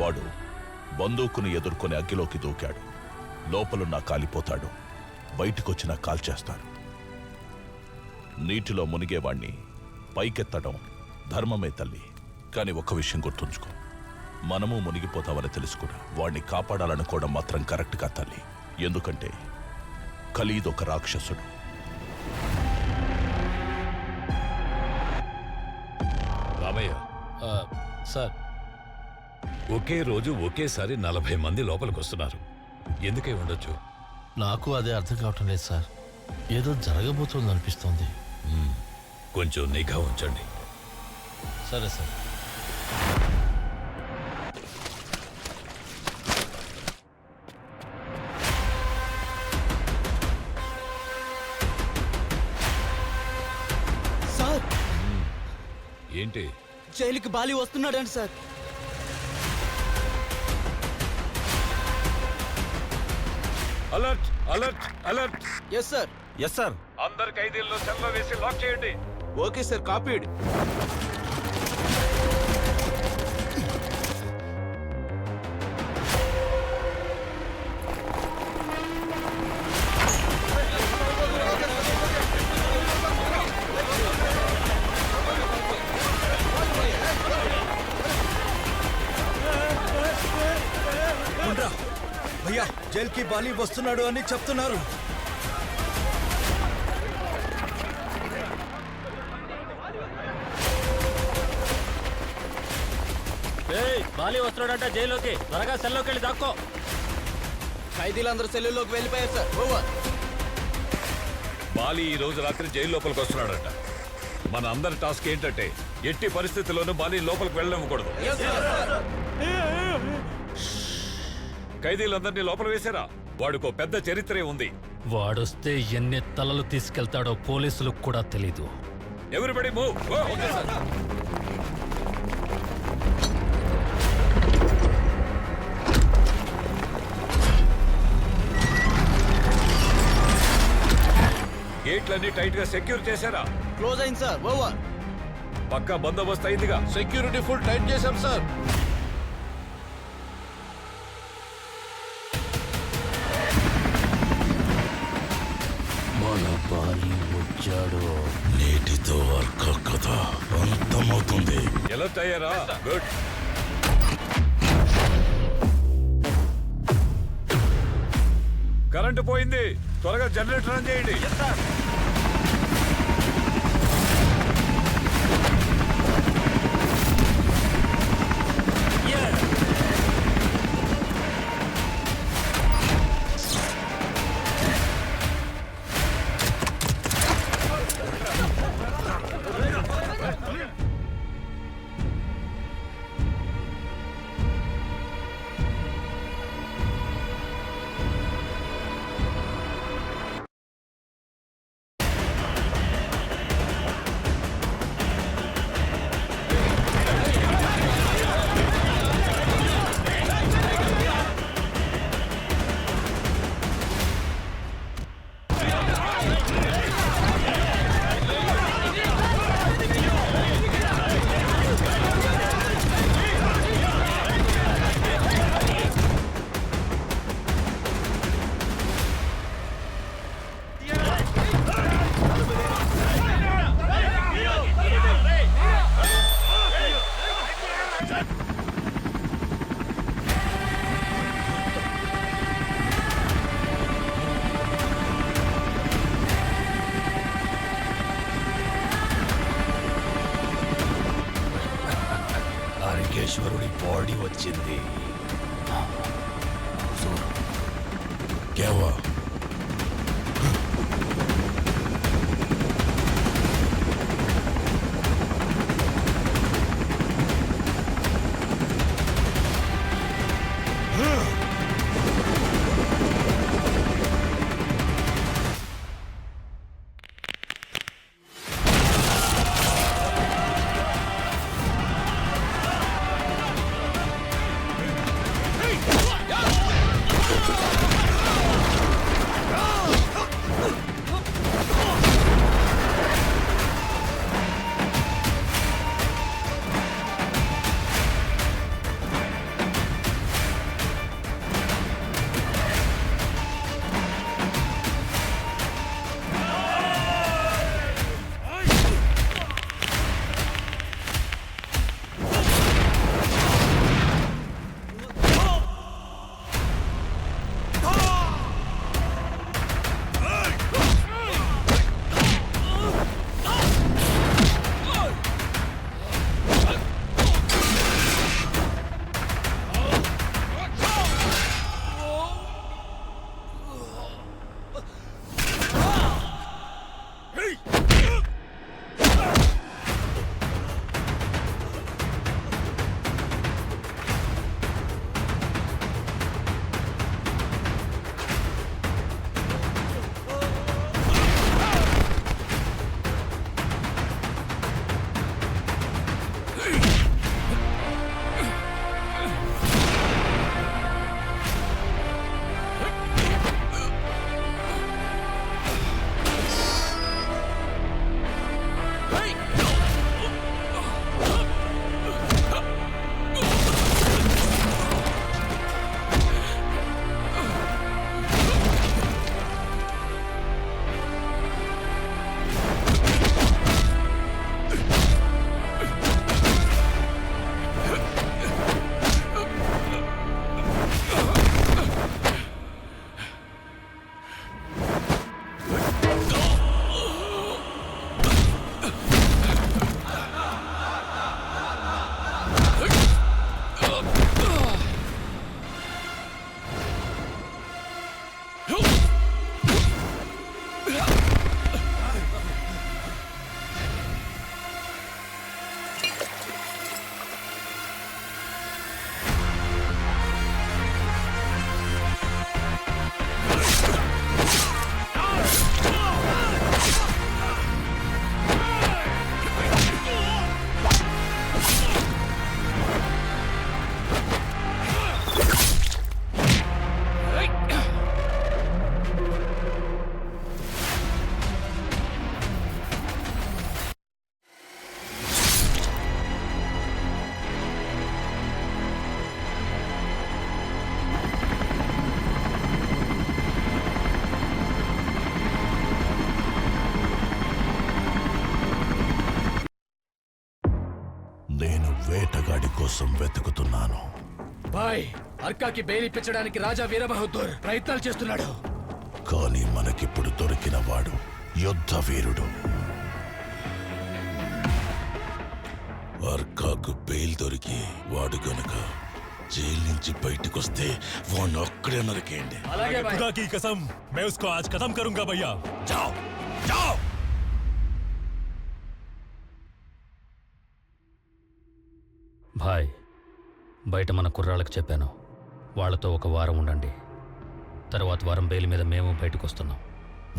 వాడు బందూకును ఎదుర్కొని అగ్గిలోకి దూకాడు. లోపలున్న కాలిపోతాడు, బయటికొచ్చినా కాల్చేస్తారు. నీటిలో మునిగేవాణ్ణి పైకెత్తడం ధర్మమే తల్లి. కానీ ఒక్క విషయం గుర్తుంచుకో, మనము మునిగిపోతామని తెలుసు కూడా వాణ్ణి కాపాడాలనుకోవడం మాత్రం కరెక్ట్ కా తల్లి. ఎందుకంటే ఖలీద్ ఒక రాక్షసుడు. రామయ్య సార్, ఒకే రోజు ఒకేసారి 40 మంది లోపలికి వస్తున్నారు. ఎందుకై ఉండొచ్చు? నాకు అదే అర్థం కావటం లేదు సార్. ఏదో జరగబోతుంది అనిపిస్తోంది. కొంచెం నిఘా ఉంచండి. సరే సార్. సార్, ఏంటి? జైలుకి బాలి వస్తున్నాడండి sir. Alert alert alert. Yes sir. Yes sir. అందరు ఖైదీల్లో సెల్లో వేసి లాక్ చేయండి. Okay sir, copied. అయ్యా జైలుకి బాలి వస్తున్నాడు అని చెప్తున్నారు. బాలి వస్తున్నాడంట జైల్లోకి. త్వరగా సెల్లోకి వెళ్ళి దాక్కో. ఖైదీలందరూ సెల్లులోకి వెళ్ళిపోయారు సార్. ఓవర్. బాలి ఈ రోజు రాత్రి జైలు లోపలికి వస్తున్నాడట. మన అందరి టాస్క్ ఏంటంటే ఎట్టి పరిస్థితుల్లోనూ బాలి లోపలికి వెళ్ళనివ్వకూడదు. ఖైదీలందరినీ లోపల వేశారా? వాడికో పెద్ద చరిత్రే ఉంది. వాడొస్తే ఎన్ని తలలు తీసుకెళ్తాడో పోలీసులకు కూడా తెలీదు. Everybody move. గేట్లన్నీ టైట్ గా సెక్యూర్ చేశారా? క్లోజ్ అయింది సార్. ఓవర్. పక్కా బందోబస్తు అయిందిగా? సెక్యూరిటీ ఫుల్ టైట్ చేశాం సార్. మన బాలి వచ్చాడు. నేటితో వర్క కథ అంతమవుతుంది. ఎలా తయారా? గుడ్. కరెంటు పోయింది. త్వరగా జనరేటర్ ఆన్ చేయండి. ఈశ్వరుడి బాడీ వచ్చింది. కేవా కోసం వెతుకుతున్నాను. బాయ్, అర్కాకి బెయిల్ ఇప్పించడానికి రాజా వీరబహదూర్ ప్రయత్నాలు చేస్తున్నాడు. కానీ మనకిప్పుడు దొరికిన వాడు యుద్ధ వీరుడు. అర్కాకు బెయిల్ దొరికి వాడు గనక జైలు నుంచి బయటకొస్తే వాడిని అక్కడే నరికేయండి. खुदा की कसम, मैं उसको आज खत्म करूंगा भैया. जाओ जाओ. భాయ్, బయట మన కుర్రాళ్ళకి చెప్పాను, వాళ్ళతో ఒక వారం ఉండండి. తర్వాత వారం బెయిల్ మీద మేము బయటకు వస్తున్నాం.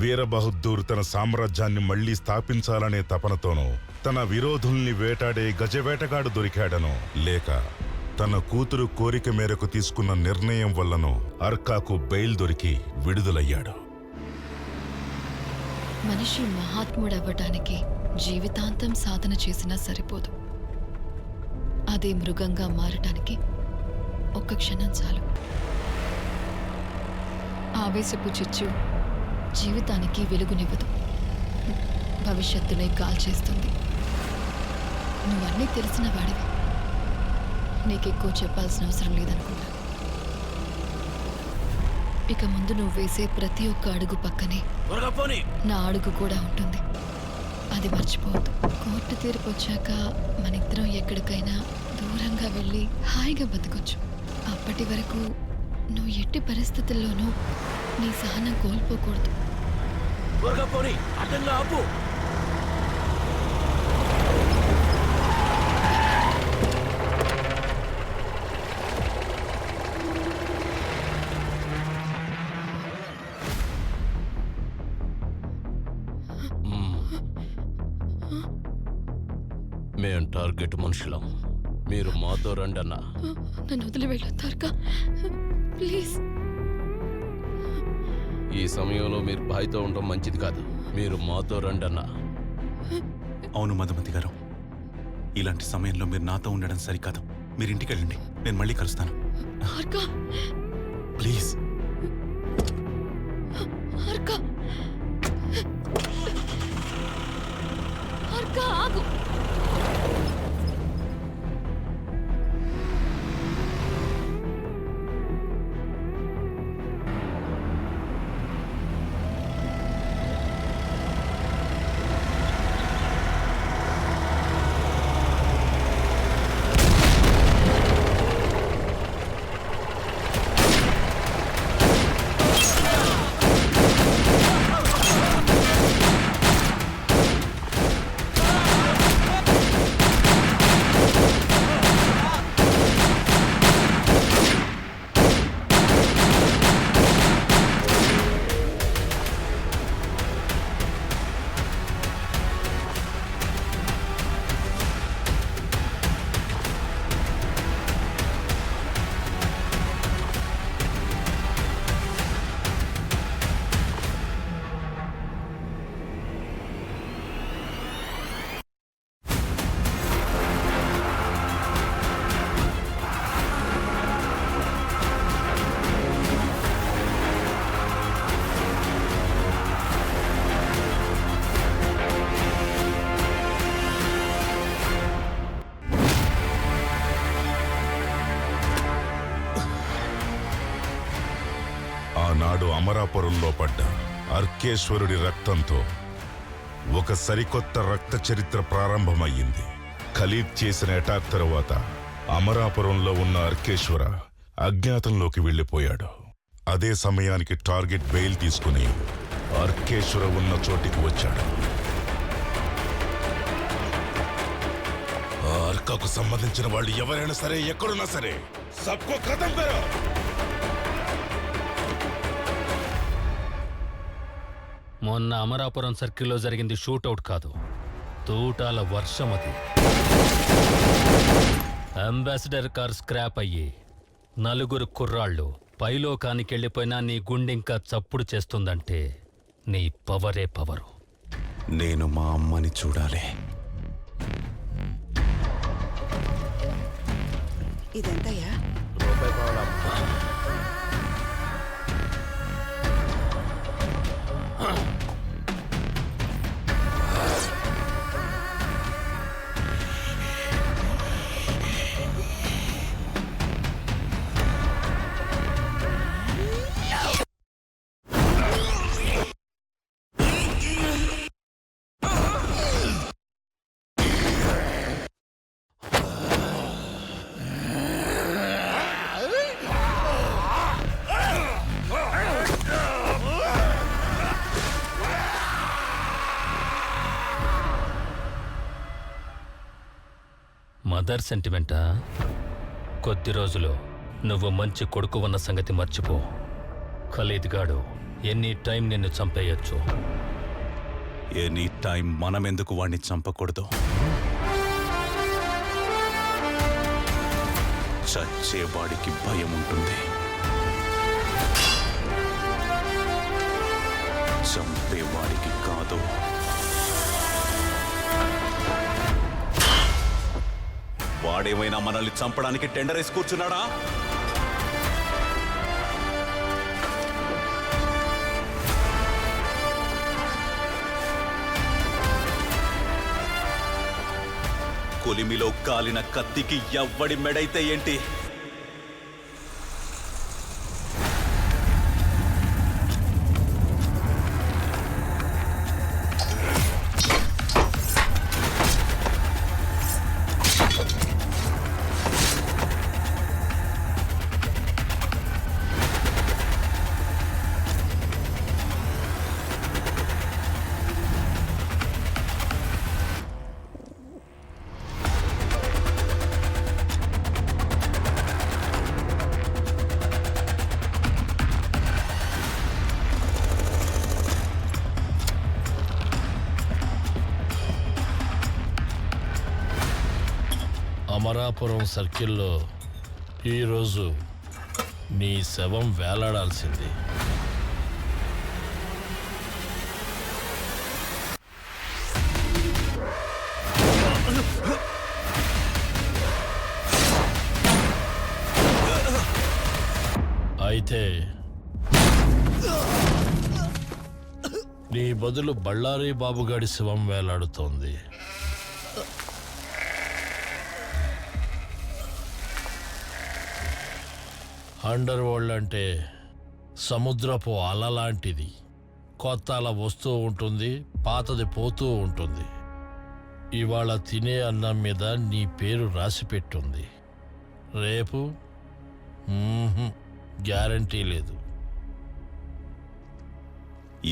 వీరబహదూర్ తన సామ్రాజ్యాన్ని మళ్లీ స్థాపించాలనే తపనతోనో, తన విరోధుల్ని వేటాడే గజవేటగాడు దొరికాడనో, లేక తన కూతురు కోరిక మేరకు తీసుకున్న నిర్ణయం వల్లనో అర్కాకు బెయిల్ దొరికి విడుదలయ్యాడు. మనిషి మహాత్ముడవ్వటానికి జీవితాంతం సాధన చేసినా సరిపోదు. అదే మృగంగా మారటానికి ఒక్క క్షణం చాలు. ఆవేశపు చిచ్చు జీవితానికి వెలుగునివ్వదు, భవిష్యత్తునే కాల్చేస్తుంది. నువ్వన్నీ తెలిసిన వాడివి, నీకెక్కువ చెప్పాల్సిన అవసరం లేదనుకుంటా. ఇక ముందు నువ్వు వేసే ప్రతి ఒక్క అడుగు పక్కనే నా అడుగు కూడా ఉంటుంది. అది మర్చిపోవద్దు. కోర్టు తీర్పు వచ్చాక మనిద్దరం ఎక్కడికైనా దూరంగా వెళ్ళి హాయిగా బతకొచ్చు. అప్పటి వరకు నువ్వు ఎట్టి పరిస్థితుల్లోనూ నీ సహనం కోల్పోకూడదు. మేం టార్గెట్ మనుషులం, మీరు మాతో రండన్నా. నన్ను వదిలి వెళ్ళొద్దారుగా, ప్లీజ్. ఈ సమయంలో మీరు బాయ్తో ఉండడం మంచిది కాదు, మీరు మాతో రండన్నా. అవును మధుమతి గారు, ఇలాంటి సమయంలో మీరు నాతో ఉండడం సరికాదు. మీరు ఇంటికి వెళ్ళండి, నేను మళ్ళీ కలుస్తాను. ప్లీజ్. ఆగు. ఆనాడు అమరాపురంలో పడ్డ అర్కేశ్వరుడి రక్తంతో ఒక సరికొత్త రక్త చరిత్ర ప్రారంభమయ్యింది. ఖలీద్ చేసిన అటాక్ తరువాత అమరాపురంలో ఉన్న అర్కేశ్వర అజ్ఞాతంలోకి వెళ్ళిపోయాడు. అదే సమయానికి టార్గెట్ బెయిల్ తీసుకుని అర్కేశ్వర ఉన్న చోటికి వచ్చాడు. ఆ అర్కాకు సంబంధించిన వాళ్ళు ఎవరైనా సరే, ఎక్కడున్నా సరే, సబ్కో ఖతం కరో. మొన్న అమరాపురం సర్కిల్లో జరిగింది షూటౌట్ కాదు, తూటాల వర్షం. అది అంబాసిడర్ కార్ స్క్రాప్ అయ్యి 4 కుర్రాళ్ళు పైలోకానికెళ్ళిపోయినా నీ గుండెంకా చప్పుడు చేస్తుందంటే నీ పవరే పవరు. నేను మా అమ్మని చూడాలి. ఇదెంతయ్యా? రూపాయి కావాలా? మదర్ సెంటిమెంటా? కొద్ది రోజులు నువ్వు మంచి కొడుకు ఉన్న సంగతి మర్చిపో. ఖలీద్ గాడు ఎనీ టైం నిన్ను చంపేయచ్చు. ఎనీ టైం మనమెందుకు వాణ్ణి చంపకూడదు? చచ్చేవాడికి భయం ఉంటుంది, చంపేవాడికి కాదు. వాడేమైనా మనల్ని చంపడానికి టెండర్ వేసి కూర్చున్నాడా? కొలిమిలో కాలిన కత్తికి ఎవ్వడి మెడైతే ఏంటి? అమరాపురం సర్కిల్లో ఈరోజు నీ శవం వేలాడాల్సింది. అయితే నీ బదులు బళ్ళారి బాబుగాడి శవం వేలాడుతోంది. అండర్ వరల్డ్ అంటే సముద్రపు అల లాంటిది. కొత్త అల వస్తూ ఉంటుంది, పాతది పోతూ ఉంటుంది. ఇవాళ తినే అన్నం మీద నీ పేరు రాసి పెట్టుంది. రేపు గ్యారంటీ లేదు.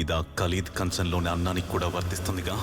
ఇదా ఖలీద్ కంచంలోని అన్నానికి కూడా వర్తిస్తుందిగా.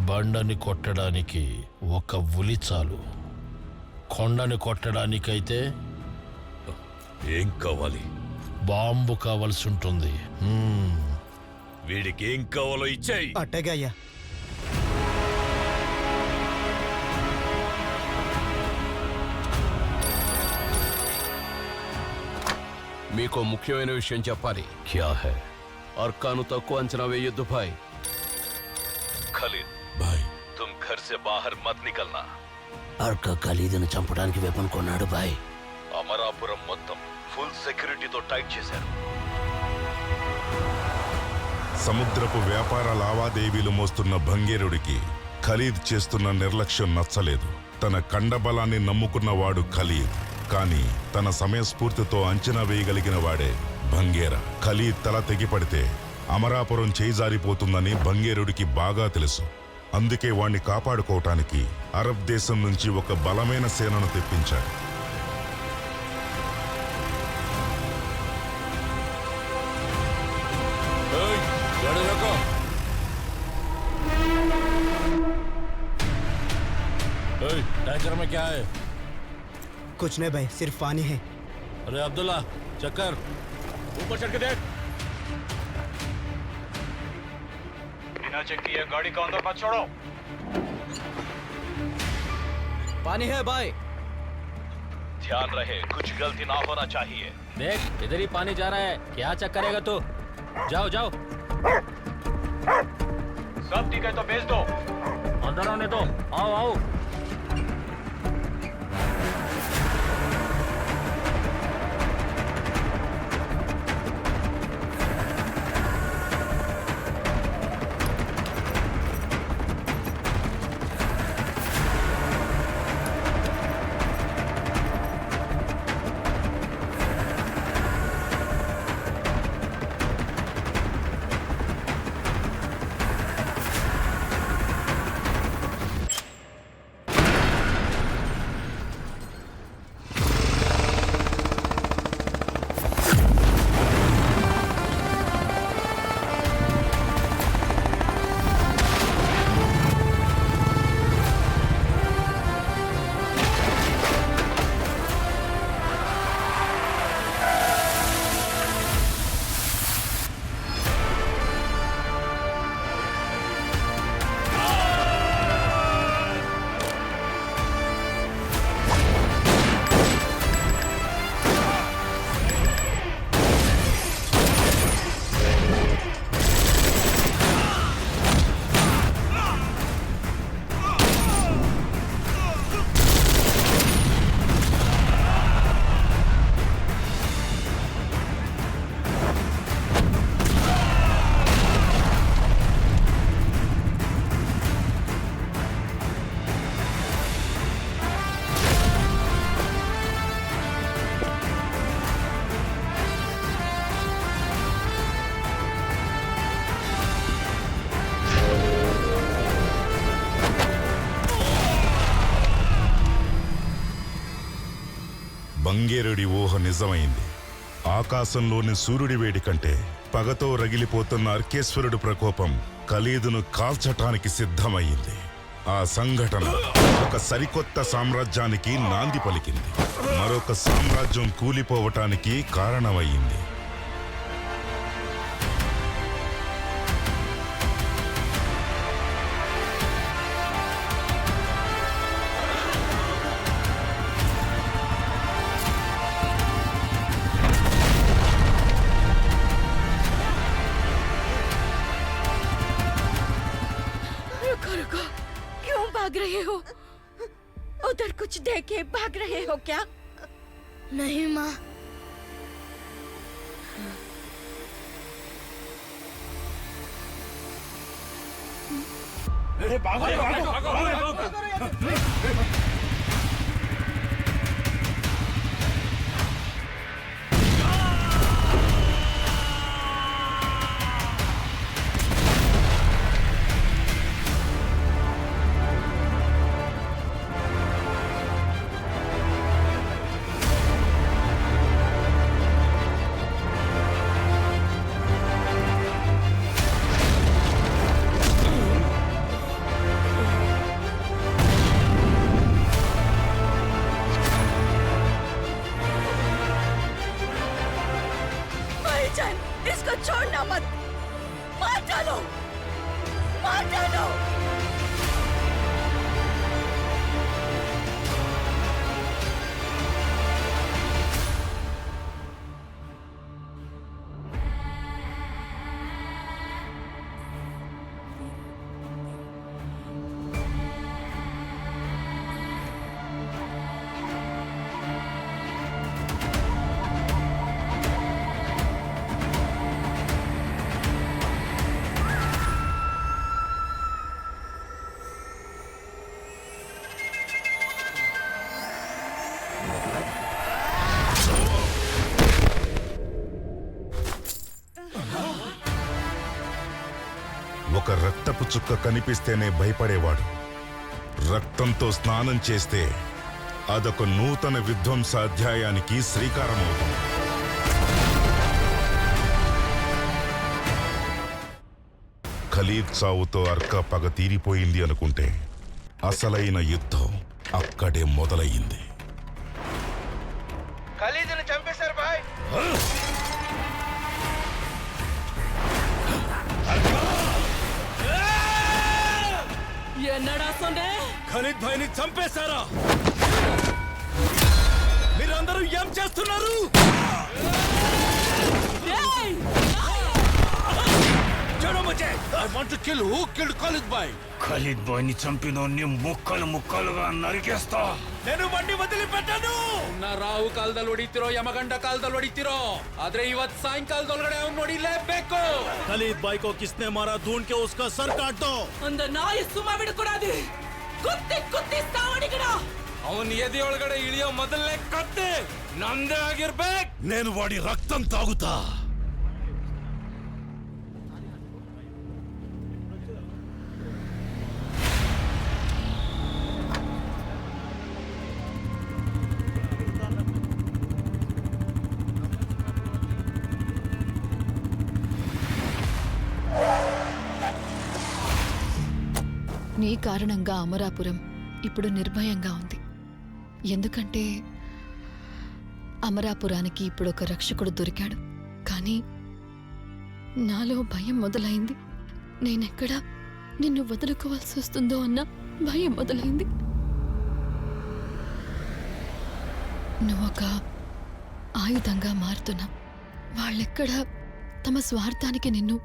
బండని కొట్టడానికి ఒక ఉలి చాలు, కొండని కొట్టడానికైతే ఏం కావాలి? బాంబు కావలసి ఉంటుంది. వీడికి ఏం కావాలో ఇచ్చాయి. అట్టగయ్యా. మీకు ముఖ్యమైన విషయం చెప్పాలి. క్యా హై? అర్కాను తక్కువ అంచనా వేయొద్దు భాయ్. ఖలీద్ భాయ్, तुम घर से बाहर मत निकलना. అర్కా ఖలీదును చంపడానికి వెపన్ కొన్నాడు బాయ్. అమరాపురం మొత్తం ఫుల్ సెక్యూరిటీతో టైట్ చేశారు. సముద్రపు వ్యాపార లావాదేవీలు మోస్తున్న భంగేరుడికి ఖలీద్ చేస్తున్న నిర్లక్ష్యం నచ్చలేదు. తన కండబలాన్ని నమ్ముకున్నవాడు ఖలీద్, కానీ తన సమయస్ఫూర్తితో అంచనా వేయగలిగిన వాడే భంగేర. ఖలీద్ తల తెగిపడితే అమరాపురం చేయిజారిపోతుందని భంగేరుడికి బాగా తెలుసు. అందుకే వాణ్ణి కాపాడుకోవటానికి అరబ్ దేశం నుంచి ఒక బలమైన సేనను తెప్పించాడు. टैंकर में क्या है? कुछ नहीं भाई, सिर्फ पानी है. अरे अब्दुल्ला, चक्कर ऊपर चढ़ के देख. बिना चेक किए गाड़ी का अंदर मत छोड़ो. पानी है भाई. ध्यान रहे, कुछ गलती ना होना चाहिए. देख इधर ही पानी जा रहा है, क्या चेक करेगा तू? जाओ जाओ. सब ठीक है तो भेज दो. अंदर आने दो. आओ आओ. అంగేరుడి ఊహ నిజమైంది. ఆకాశంలోని సూర్యుడి వేడి కంటే పగతో రగిలిపోతున్న అర్కేశ్వరుడు ప్రకోపం ఖలీదును కాల్చటానికి సిద్ధమయ్యింది. ఆ సంఘటన ఒక సరికొత్త సామ్రాజ్యానికి నాంది పలికింది. మరొక సామ్రాజ్యం కూలిపోవటానికి కారణమయ్యింది. रुको रुको, क्यों भाग रहे हो? उधर कुछ देखे भाग रहे हो क्या? नहीं माँ, भाईजान, इसको छोड़ना मत, मार डालो, मार डालो। ఒక రక్తపు చుక్క కనిపిస్తేనే భయపడేవాడు. రక్తంతో స్నానం చేస్తే అదొక నూతన విధ్వంసాధ్యాయానికి శ్రీకారమవుతుంది. ఖలీద్ చావుతో అర్కా పగ తీరిపోయింది అనుకుంటే అసలైన యుద్ధం అక్కడే మొదలయ్యింది. ఖలీదుని చంపేశారు బాయ్. ఎన్నడా సొండే ఖలీద్ భాయ్ ని చంపేశారా? మీరందరూ ఏం చేస్తున్నారు? ఖలీద్ బాయ్ ని చంపినోన్ని ముక్కలు ముక్కలుగా నరికేస్తా. నేను బండి వదిలిపెట్టాను. ರಾಹು ಕಾಲದಲ್ಲಿ ಹೊಡಿತಿರೋ ಯಮಗಂಡ ಕಾಲದಲ್ಲಿ ಹೊಡಿತಿರೋ ಆದ್ರೆ ಇವತ್ತು ಸಾಯಂಕಾಲದೊಳಗಡೆ ಅವ್ನು ಹೊಡಿಲೇಬೇಕು. ಖಲೀದ್ ಬಾಯ್ ಕೋ ಕಿಸ್ನೆ ಮಾರಾ ढूंढ के उसका सर काट दो. ಅಂದ ನಾಯಿ ಸುಮ್ಮ ಬಿಡ್ಕೊಡಾದಿ, ಕುತ್ತಿ ಕುತ್ತಿ ಸಾವಣಿಗಡ. ಅವನ್ ಎದೆ ಒಳಗಡೆ ಇಳಿಯೋ ಮೊದಲನೇ ಕತ್ತೆ ನಂದೇ ಆಗಿರ್ಬೇಕು. నేను వాడి రక్తం తాగుతా. నీ కారణంగా అమరాపురం ఇప్పుడు నిర్భయంగా ఉంది. ఎందుకంటే అమరాపురానికి ఇప్పుడు ఒక రక్షకుడు దొరికాడు. కానీ నాలో భయం మొదలైంది. నేనెక్కడ నిన్ను వదులుకోవాల్సి వస్తుందో అన్న భయం మొదలైంది. నువ్వొక ఆయుధంగా మారుతున్నా. వాళ్ళెక్కడ తమ స్వార్థానికి నిన్ను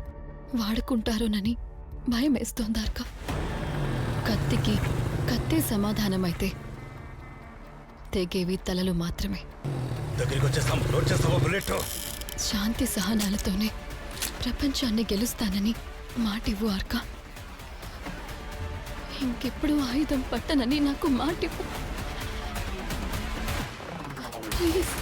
వాడుకుంటారోనని భయం వేస్తోందార్క. కత్తికి కత్తే సమాధానమైతే తెగేవి తలలు మాత్రమే. దగ్గరికి వచ్చేస్తాం. లోడ్ చేస్తావా బుల్లెట్? శాంతి సహనాలతోనే ప్రపంచాన్ని గెలుస్తానని మాటివ్వు ఆర్క. ఇంకెప్పుడు ఆయుధం పట్టనని నాకు మాటివ్వు ప్లీజ్.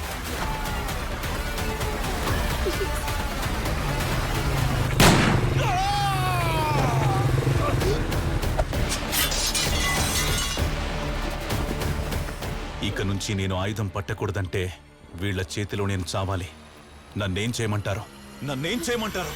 ఇక నుంచి నేను ఆయుధం పట్టకూడదంటే వీళ్ళ చేతిలో నేను చావాలి. నన్నేం చేయమంటారు? నన్నేం చేయమంటారు?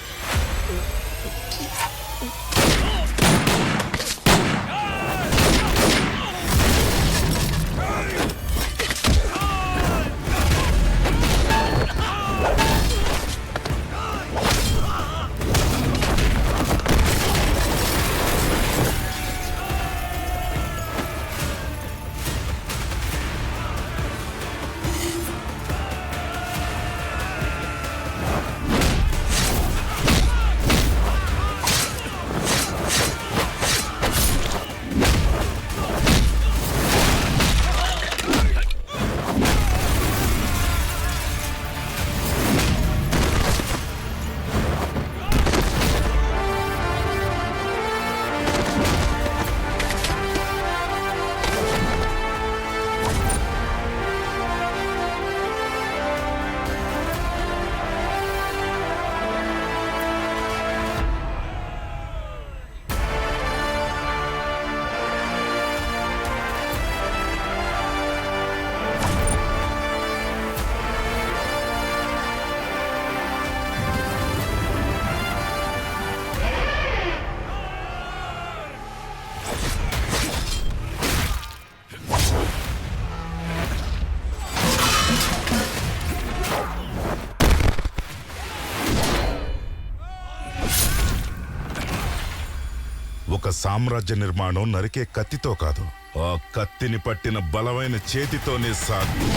ఒక సామ్రాజ్య నిర్మాణం నరికే కత్తితో కాదు, ఆ కత్తిని పట్టిన బలమైన చేతితోనే సాగు.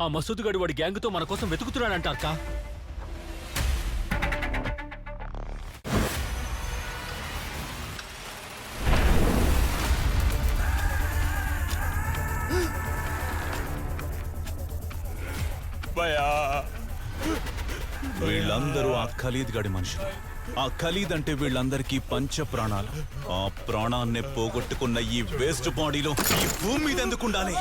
ఆ మసూద్ గడి వాడి గ్యాంగ్తో మన కోసం వెతుకుతున్నాడంటారు. వీళ్ళందరూ ఆ ఖలీద్ గడి మనుషులు. ఆ ఖలీద్ అంటే వీళ్ళందరికీ పంచ ప్రాణాలు. ఆ ప్రాణాన్నే పోగొట్టుకున్న ఈ వేస్ట్ బాడీలో ఈ భూమి మీద ఎందుకు ఉండాలి?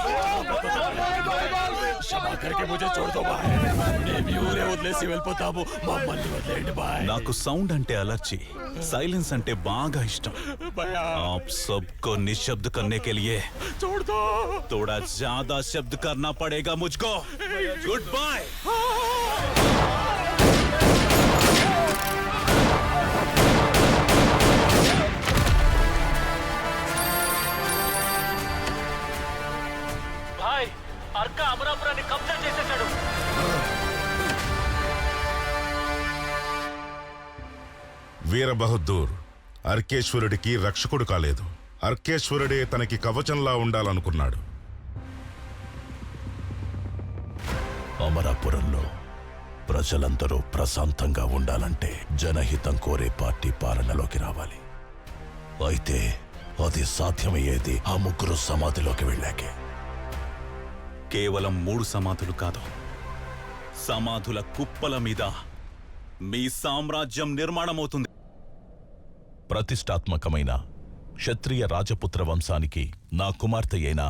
నాకు సౌండ్ అంటే అలర్జీ, సైలెన్స్ అంటే బాగా ఇష్టం. आप सबको निशब्द करने के लिए थोड़ा ज्यादा शब्द करना पड़ेगा मुझको. Goodbye. భాయ్, అర్కా అమరాపురాన్ని కబ్జా చేసేశాడు. వీరబహదూర్ అర్కేశ్వరుడికి రక్షకుడు కాలేదు. అర్కేశ్వరుడే తనకి కవచంలా ఉండాలనుకున్నాడు. అమరాపురంలో ప్రజలందరూ ప్రశాంతంగా ఉండాలంటే జనహితం కోరే పార్టీ పాలనలోకి రావాలి. అయితే అది సాధ్యమయ్యేది ఆ 3 సమాధిలోకి వెళ్ళాకే. కేవలం 3 సమాధులు కాదు, సమాధుల కుప్పల మీద మీ సామ్రాజ్యం నిర్మాణమవుతుంది. ప్రతిష్టాత్మకమైన క్షత్రియ రాజపుత్ర వంశానికి నా కుమార్తె అయిన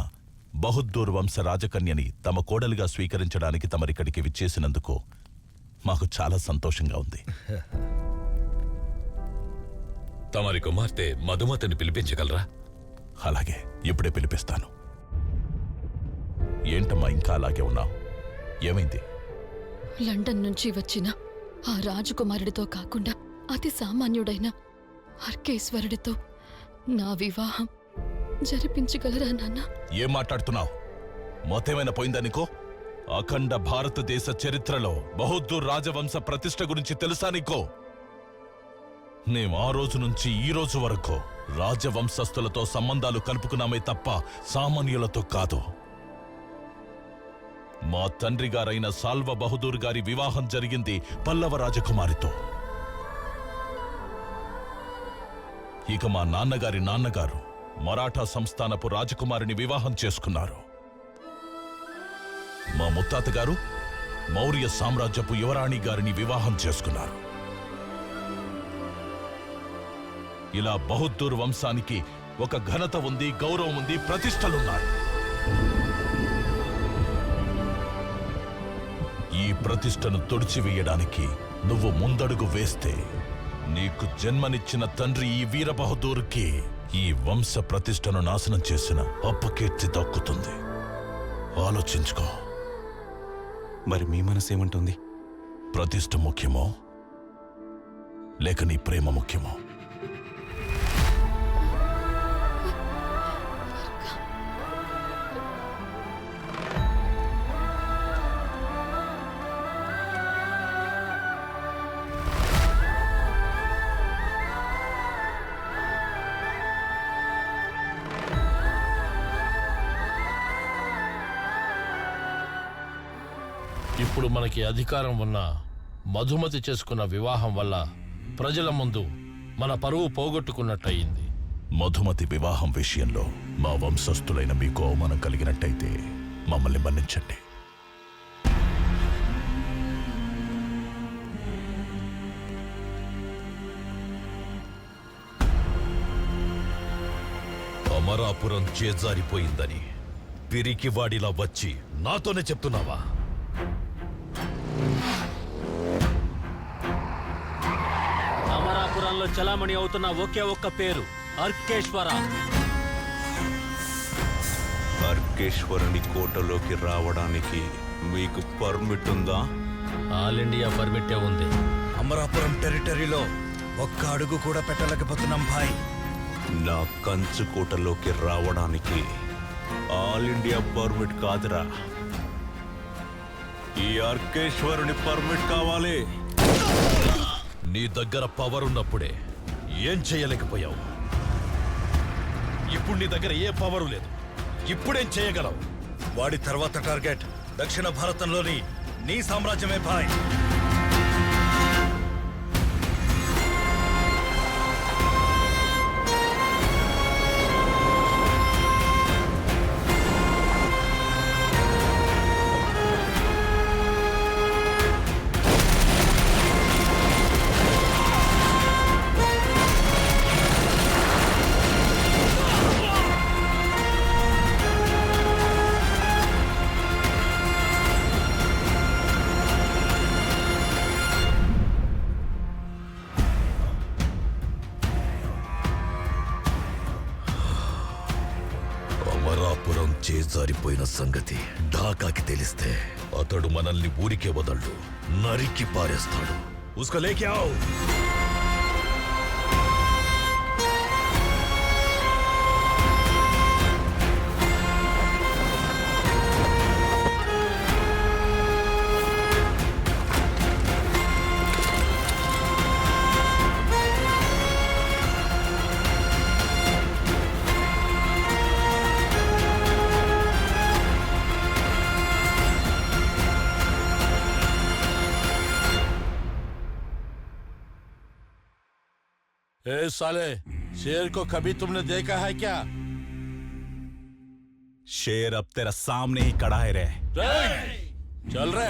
బహుద్దూర్ వంశ రాజకన్యని తమ కోడలిగా స్వీకరించడానికి తమరిక్కడికి విచ్చేసినందుకు మాకు చాలా సంతోషంగా ఉంది. తమరి కుమార్తె మధుమతిని పిలిపించగలరా? అలాగే, ఇప్పుడే పిలిపిస్తాను. ఏంటమ్మా ఇంకా అలాగే ఉన్నావు? ఏమైంది? లండన్ నుంచి వచ్చిన ఆ రాజకుమారుడితో కాకుండా అతి సామాన్యుడైన అర్కేశ్వరుడితో నా వివాహం జరిపించగలరా నాన్న? ఏం మాట్లాడుతున్నావు? మొత్తేమైనా పోయిందా నీకో? అఖండ భారతదేశ చరిత్రలో బహుద్దూర్ రాజవంశ ప్రతిష్ట గురించి తెలుసా నీకో? మేం ఆ రోజు నుంచి ఈ రోజు వరకు రాజవంశస్థులతో సంబంధాలు కలుపుకున్నామే తప్ప సామాన్యులతో కాదు. మా తండ్రి గారైన సాల్వ బహదూర్ గారి వివాహం జరిగింది పల్లవ రాజకుమారితో. ఇక మా నాన్నగారి నాన్నగారు మరాఠా సంస్థానపు రాజకుమారిని వివాహం చేసుకున్నారు. మా ముత్తాత గారు మౌర్య సామ్రాజ్యపు యువరాణి గారిని వివాహం చేసుకున్నారు. ఇలా బహుద్దూర్ వంశానికి ఒక ఘనత ఉంది, గౌరవం ఉంది, ప్రతిష్టలున్నాయి. ఈ ప్రతిష్టను తుడిచివేయడానికి నువ్వు ముందడుగు వేస్తే నీకు జన్మనిచ్చిన తండ్రి ఈ వీరబహదూర్కి ఈ వంశ ప్రతిష్టను నాశనం చేసిన అపకీర్తి దక్కుతుంది. ఆలోచించుకో. మరి మీ మనసేమంటుంది? ప్రతిష్ట ముఖ్యమో లేక నీ ప్రేమ ముఖ్యమో? ఇప్పుడు మనకి అధికారం ఉన్న మధుమతి చేసుకున్న వివాహం వల్ల ప్రజల ముందు మన పరువు పోగొట్టుకున్నట్టయింది. మధుమతి వివాహం విషయంలో మా వంశస్థులైన మీకు అవమానం కలిగినట్టయితే మమ్మల్ని మన్నించండి. అమరాపురం చేజారిపోయిందని పిరికివాడిలా వచ్చి నాతోనే చెప్తున్నావా? అమరాపురంలో చలామణి అవుతున్న ఒకే ఒక్క పేరు అర్కేశ్వర. అర్కేశ్వరుని కోటలోకి రావడానికి మీకు పర్మిట్ ఉందా? ఆల్ ఇండియా పర్మిట్టే ఉంది. అమరాపురం టెరిటరీలో ఒక్క అడుగు కూడా పెట్టలేకపోతున్నాం భాయ్. నా కంచు కోటలోకి రావడానికి ఆల్ ఇండియా పర్మిట్ కాదురా, ఈ అర్కేశ్వరుని పర్మిట్ కావాలి. నీ దగ్గర పవర్ ఉన్నప్పుడే ఏం చేయలేకపోయావు. ఇప్పుడు నీ దగ్గర ఏ పవరు లేదు. ఇప్పుడేం చేయగలవు? వాడి తర్వాత టార్గెట్ దక్షిణ భారతంలోని నీ సామ్రాజ్యమే భాయ్. అమరాపురం చేజారిపోయిన సంగతి ఢాకాకి తెలిస్తే అతడు మనల్ని ఊరికే వదలడు, నరికి పారేస్తాడు. ఉస్కో లేకే ఆవ్. ए साले, शेर को कभी तुमने देखा है क्या? शेर अब तेरा सामने ही खड़ा है रे। चल रे।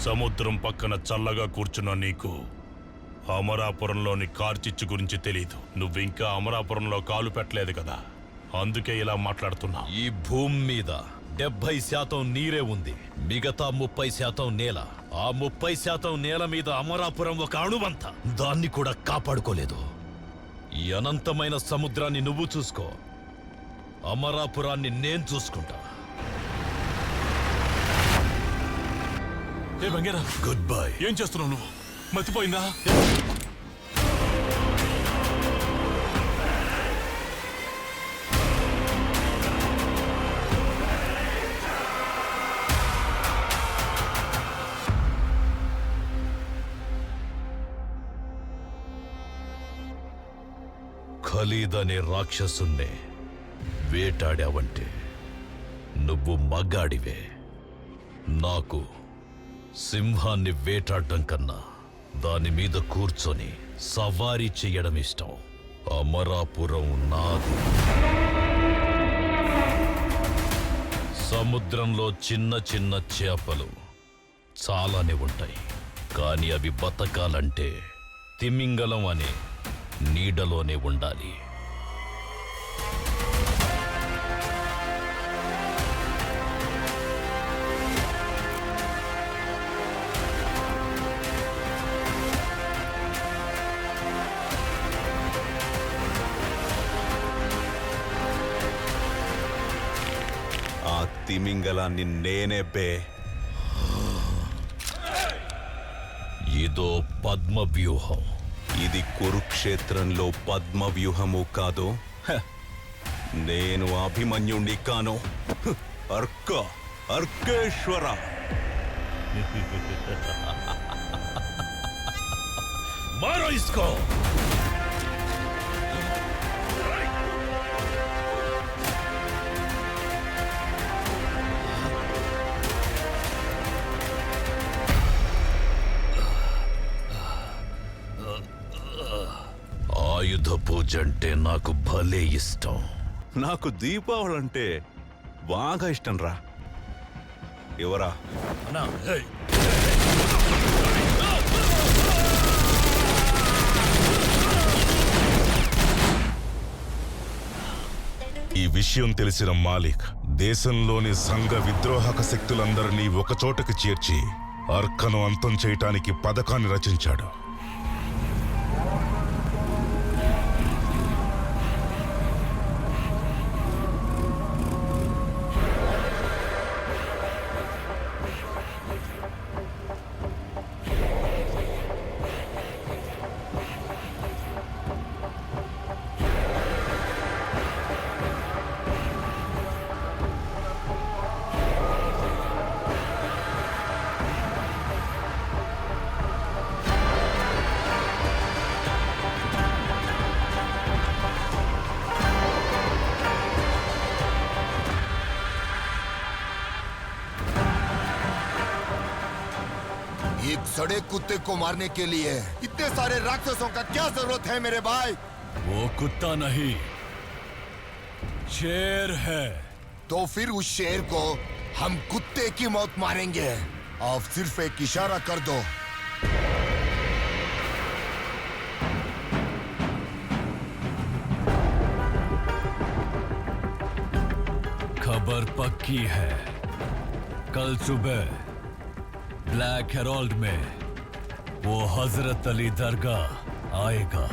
సముద్రం పక్కన చల్లగా కూర్చున్న నీకు అమరాపురంలోని కార్చిచ్చు గురించి తెలీదు. నువ్వింకా అమరాపురంలో కాలు పెట్టలేదు కదా, అందుకే ఇలా మాట్లాడుతున్నా. ఈ భూమి మీద 70% నీరే ఉంది, మిగతా 30% నేల. ఆ 30% నేల మీద అమరాపురం ఒక అణువంత, దాన్ని కూడా కాపాడుకోలేదు. ఈ అనంతమైన సముద్రాన్ని నువ్వు చూసుకో, అమరాపురాన్ని నేను చూసుకుంటా. ఏ బంగారా, గుడ్ బై. ఏం చేస్తున్నావు నువ్వు? మతిపోయిందా? ఖలీద్ అనే రాక్షసుణ్ణి వేటాడావంటే నువ్వు మగాడివే. నాకు సింహాన్ని వేటాడడం కన్నా దాని మీద కూర్చొని సవారీ చెయ్యడం ఇష్టం. అమరాపురం నాది. సముద్రంలో చిన్న చిన్న చేపలు చాలానే ఉంటాయి, కానీ అవి బతకాలంటే తిమింగలం అనే నీడలోనే ఉండాలి. ఆ తిమింగలాన్ని నేనే బే. ఇదో పద్మ వ్యూహం. ఇది కురుక్షేత్రంలో పద్మ వ్యూహము కాదు. నేను అభిమన్యుణ్ణి కాను. అర్కేశ్వర. మారో ఇస్కో. ఆయుధ పూజ అంటే నాకు భలే ఇష్టం. నాకు దీపావళి అంటే బాగా ఇష్టం రా. ఎవరా? ఈ విషయం తెలిసిన మాలిక్ దేశంలోని సంఘ విద్రోహక శక్తులందరినీ ఒకచోటకి చేర్చి అర్కను అంతం చేయటానికి పథకాన్ని రచించాడు. एक सड़े कुत्ते को मारने के लिए इतने सारे राक्षसों का क्या जरूरत है मेरे भाई? वो कुत्ता नहीं, शेर है। तो फिर उस शेर को हम कुत्ते की मौत मारेंगे। आप सिर्फ एक इशारा कर दो। खबर पक्की है, कल सुबह ब्लैक हेरोल्ड में वो हजरत अली दरगाह आएगा।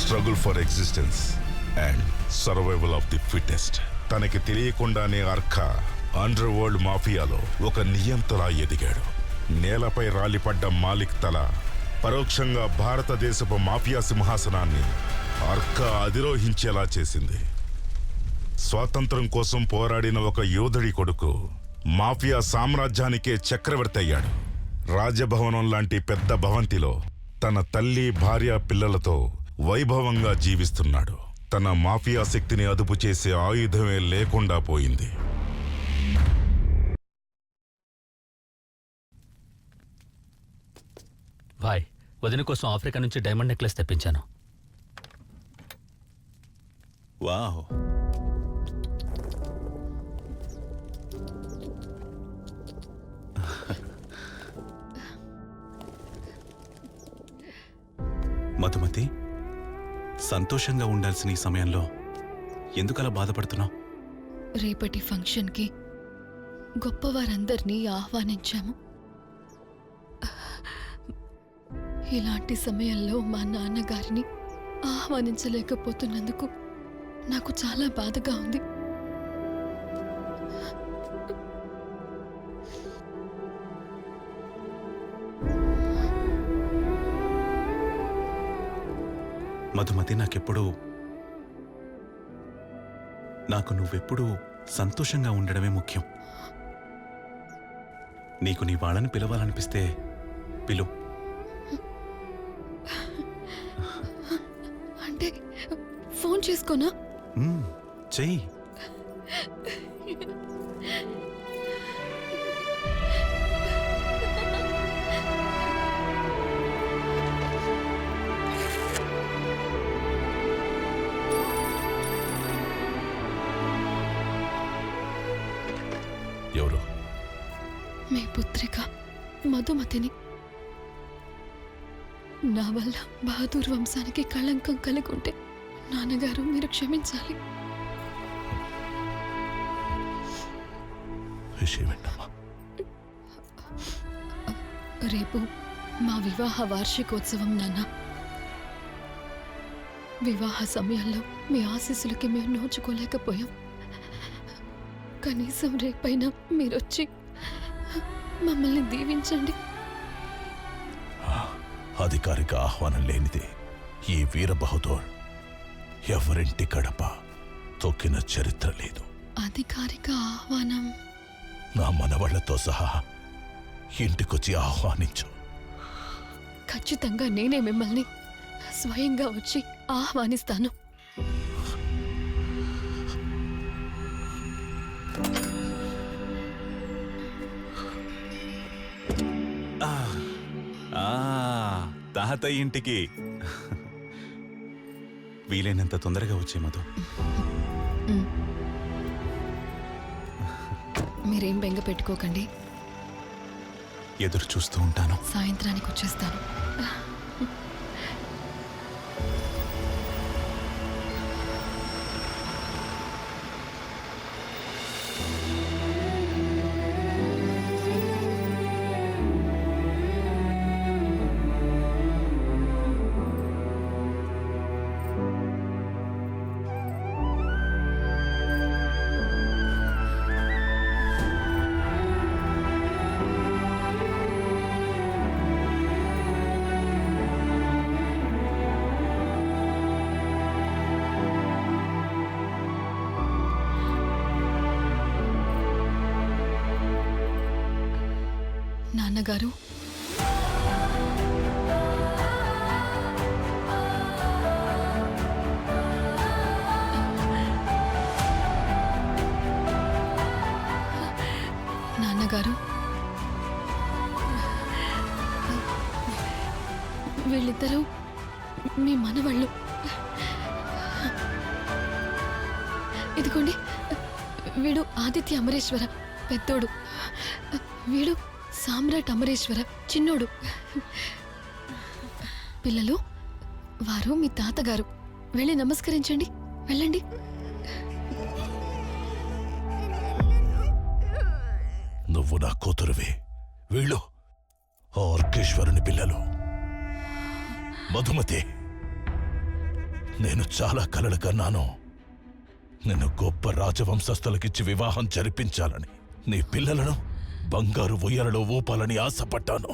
Struggle for existence and survival of the fittest. తనకి తెలియకుండానే అర్క అండర్ వరల్డ్ మాఫియాలో ఒక నియంతలా ఎదిగాడు. నేలపై రాలిపడ్డ మాలిక్ తల పరోక్షంగా భారతదేశపు మాఫియా సింహాసనాన్ని అర్క అధిరోహించేలా చేసింది. స్వాతంత్రం కోసం పోరాడిన ఒక యోధుడి కొడుకు మాఫియా సామ్రాజ్యానికే చక్రవర్తి అయ్యాడు. రాజభవనం లాంటి పెద్ద భవంతిలో తన తల్లి, భార్య, పిల్లలతో వైభవంగా జీవిస్తున్నాడు. తన మాఫియా శక్తిని అదుపు చేసే ఆయుధమే లేకుండా పోయింది. భాయ్, వదిన కోసం ఆఫ్రికా నుంచి డైమండ్ నెక్లెస్ తెప్పించాను. వావ్, మధుమతి, సంతోషంగా ఉండాల్సిన ఈ సమయంలో ఎందుకలా బాధపడుతున్నావు? రేపటి ఫంక్షన్కి గొప్పవారందరినీ ఆహ్వానించాము. ఇలాంటి సమయంలో మా నాన్నగారిని ఆహ్వానించలేకపోతున్నందుకు నాకు చాలా బాధగా ఉంది. మధుమతి, నాకు నువ్వెప్పుడూ సంతోషంగా ఉండడమే ముఖ్యం. నీకు నీ వాళ్ళని పిలవాలనిపిస్తే పిలు. అంటే ఫోన్ చేసుకోనా? చెయ్యి. ఎవరు? మీ పుత్రిక మధుమతిని. నా వల్ల బహదూర్ వంశానికి కళంకం కలిగుంటే నాన్నగారు మీరు క్షమించాలి. రేపు మా వివాహ వార్షికోత్సవం నాన్న. వివాహ సమయంలో మీ ఆశీస్సులకి మేము నోచుకోలేకపోయాం. కనీసం రేపైనా మీరొచ్చి మమ్మల్ని దీవించండి. అధికారిక ఆహ్వానం లేనిదే ఈ వీర బహదూర్ ఎవరింటి గడప తొక్కిన చరిత్ర లేదు. అధికారిక ఆహ్వానం నా మనవళ్లతో సహా ఇంటికొచ్చి ఆహ్వానించు. ఖచ్చితంగా నేనే మిమ్మల్ని స్వయంగా వచ్చి ఆహ్వానిస్తాను. తాతయ్య ఇంటికి వీలైనంత తొందరగా వచ్చే మధు. మీరేం బెంగ పెట్టుకోకండి. ఎదురు చూస్తూ ఉంటాను. సాయంత్రానికి వచ్చేస్తాను. నాన్నగారు, నాన్నగారు, వీళ్ళిద్దరూ మీ మనవాళ్ళు. ఇదిగోండి, వీడు ఆదిత్య అమరేశ్వర పెద్దోడు, వీడు సామ్రాట్ అమరేశ్వర చిన్నోడు. పిల్లలు, వారు మీ తాతగారు. వెళ్ళి నమస్కరించండి, వెళ్ళండి. నువ్వు నా కూతురువే. వీళ్ళు ఆర్కేశ్వరుని పిల్లలు. మధుమతి, నేను చాలా కలలు కన్నాను. నిన్ను గొప్ప రాజవంశస్థులకిచ్చి వివాహం జరిపించాలని, నీ పిల్లలను బంగారు ఉయ్యాలలో ఊపాలని ఆశపడ్డాను.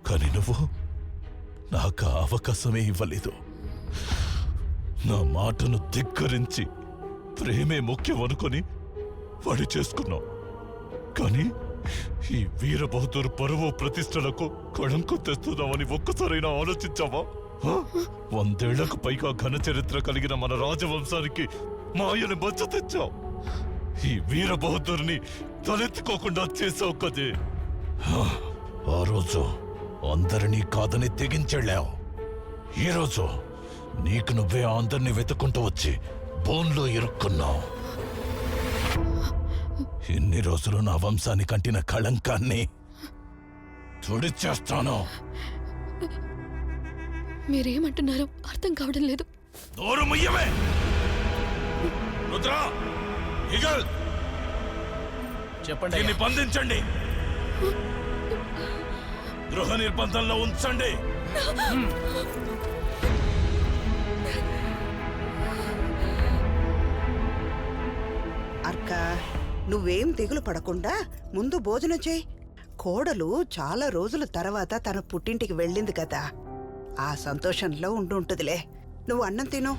కానీ నువ్వు నాకు ఆ అవకాశమే ఇవ్వలేదు. నా మాటను ధిక్కరించి ప్రేమే ముఖ్యం అనుకొని వాడి చేసుకున్నావు. కానీ ఈ వీరబహదూర్ పరువు ప్రతిష్టలకు కళంకం తెస్తున్నావని ఒక్కసారైనా ఆలోచించావా? 100 ఏళ్లకు పైగా ఘన చరిత్ర కలిగిన మన రాజవంశానికి మాయని మచ్చ తెచ్చావు. ఈ వీరబహదూర్ని తలెత్తుకోకుండా చేసావు కదే. ఆ రోజు అందరినీ కాదని తెగించెళ్ళావు. ఈరోజు నీకు నువ్వే అందరినీ వెతుక్కుంటూ వచ్చి బోన్లో ఇరుక్కున్నావు. ఇన్ని రోజులు నా వంశాన్ని కంటిన కళంకాన్ని తుడిచేస్తాను. మీరేమంటున్నారో అర్థం కావడం లేదు. దూరమయ్యవే రుద్ర, ఈగల్, చెప్పండి. దీన్ని బంధించండి, గృహ నిర్బంధంలో ఉంచండి. అర్క, నువ్వేం దిగులు పడకుండా ముందు భోజనం చేయి. కోడలు చాలా రోజుల తర్వాత తన పుట్టింటికి వెళ్ళింది కదా, ఆ సంతోషంలో ఉండుంటుందిలే. నువ్వు అన్నం తిను.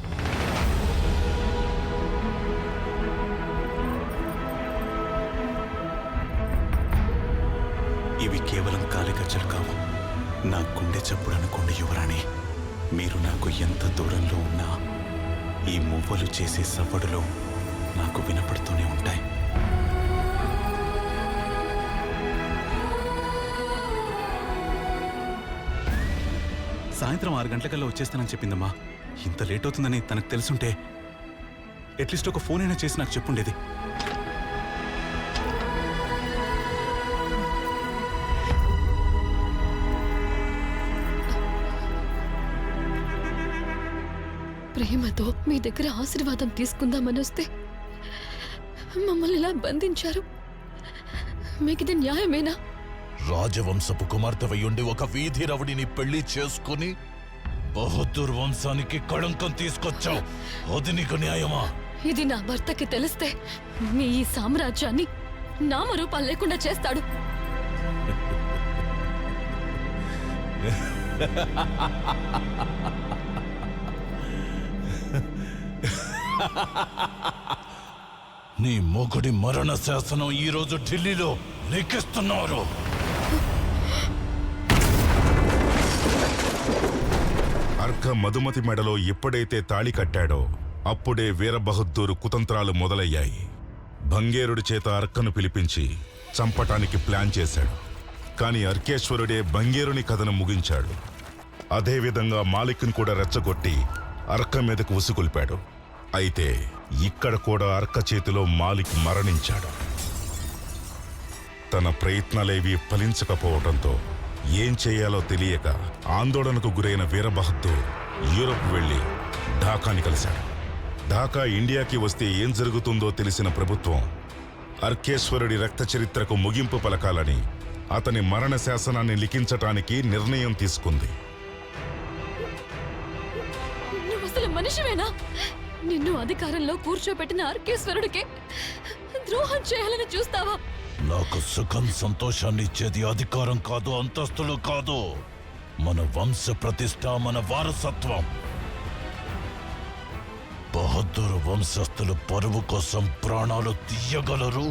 ఇవి కేవలం కాలిగజ్జలు కావు, నా గుండె చప్పుడు అనుకోండి యువరాణి. మీరు నాకు ఎంత దూరంలో ఉన్నా ఈ మువ్వలు చేసే సవ్వడులో నాకు వినపడుతూనే ఉంటాయి. సాయంత్రం 6 గంటలకల్లా వచ్చేస్తానని చెప్పిందమ్మా. ఇంత లేట్ అవుతుందని తనకు తెలుసుంటే అట్లీస్ట్ ఒక ఫోన్ అయినా చేసి నాకు చెప్పుండేది. ప్రేమతో మీ దగ్గర ఆశీర్వాదం తీసుకుందామని వస్తే మమ్మల్ని ఇలా బంధించారు. మీకిది న్యాయమేనా? రాజవంశపు కుమార్తెవయ్యుండి ఒక వీధి రవుడిని పెళ్లి చేసుకుని బహదూర్ వంశానికి కళంకం తీసుకొచ్చావు. అది నీకు న్యాయమా? ఇది నా భర్తకి తెలిస్తే మీ ఈ సామ్రాజ్యాన్ని నామరూపాలు లేకుండా చేస్తాడు. నీ మొగుడి మరణ శాసనం ఈ రోజు ఢిల్లీలో లెక్కిస్తున్నారు. అర్క మధుమతి మెడలో ఎప్పుడైతే తాళి కట్టాడో అప్పుడే వీరబహద్దూరు కుతంత్రాలు మొదలయ్యాయి. భంగేరుడి చేత అర్కను పిలిపించి చంపటానికి ప్లాన్ చేశాడు. కాని అర్కేశ్వరుడే భంగేరుని కథను ముగించాడు. అదేవిధంగా మాలిక్ను కూడా రెచ్చగొట్టి అర్క మీదకు ఉసుకొల్పాడు. అయితే ఇక్కడ కూడా అర్క చేతిలో మాలిక్ మరణించాడు. తన ప్రయత్నాలేవీ ఫలించకపోవడంతో ఏం చేయాలో తెలియక ఆందోళనకు గురైన వీరబహద్దూర్ యూరోప్ వెళ్లి ఢాకాని కలిశాడు. ఢాకా ఇండియాకి వస్తే ఏం జరుగుతుందో తెలిసిన ప్రభుత్వం అర్కేశ్వరుడి రక్త చరిత్రకు ముగింపు పలకాలని అతని మరణ శాసనాన్ని లిఖించటానికి నిర్ణయం తీసుకుంది. నువ్వు అసలు మనిషివేనా? నిన్ను అధికారంలో కూర్చోబెట్టిన అర్కేశ్వరుడికి ద్రోహం చేయాలని చూస్తావా? నాకు సుఖం సంతోషాన్ని ఇచ్చేది అధికారం కాదు, అంతస్తులు కాదు, మన వంశ ప్రతిష్ట, మన వారసత్వం. బహదూర్ వంశస్థులు పరువు కోసం ప్రాణాలు తీయగలరు,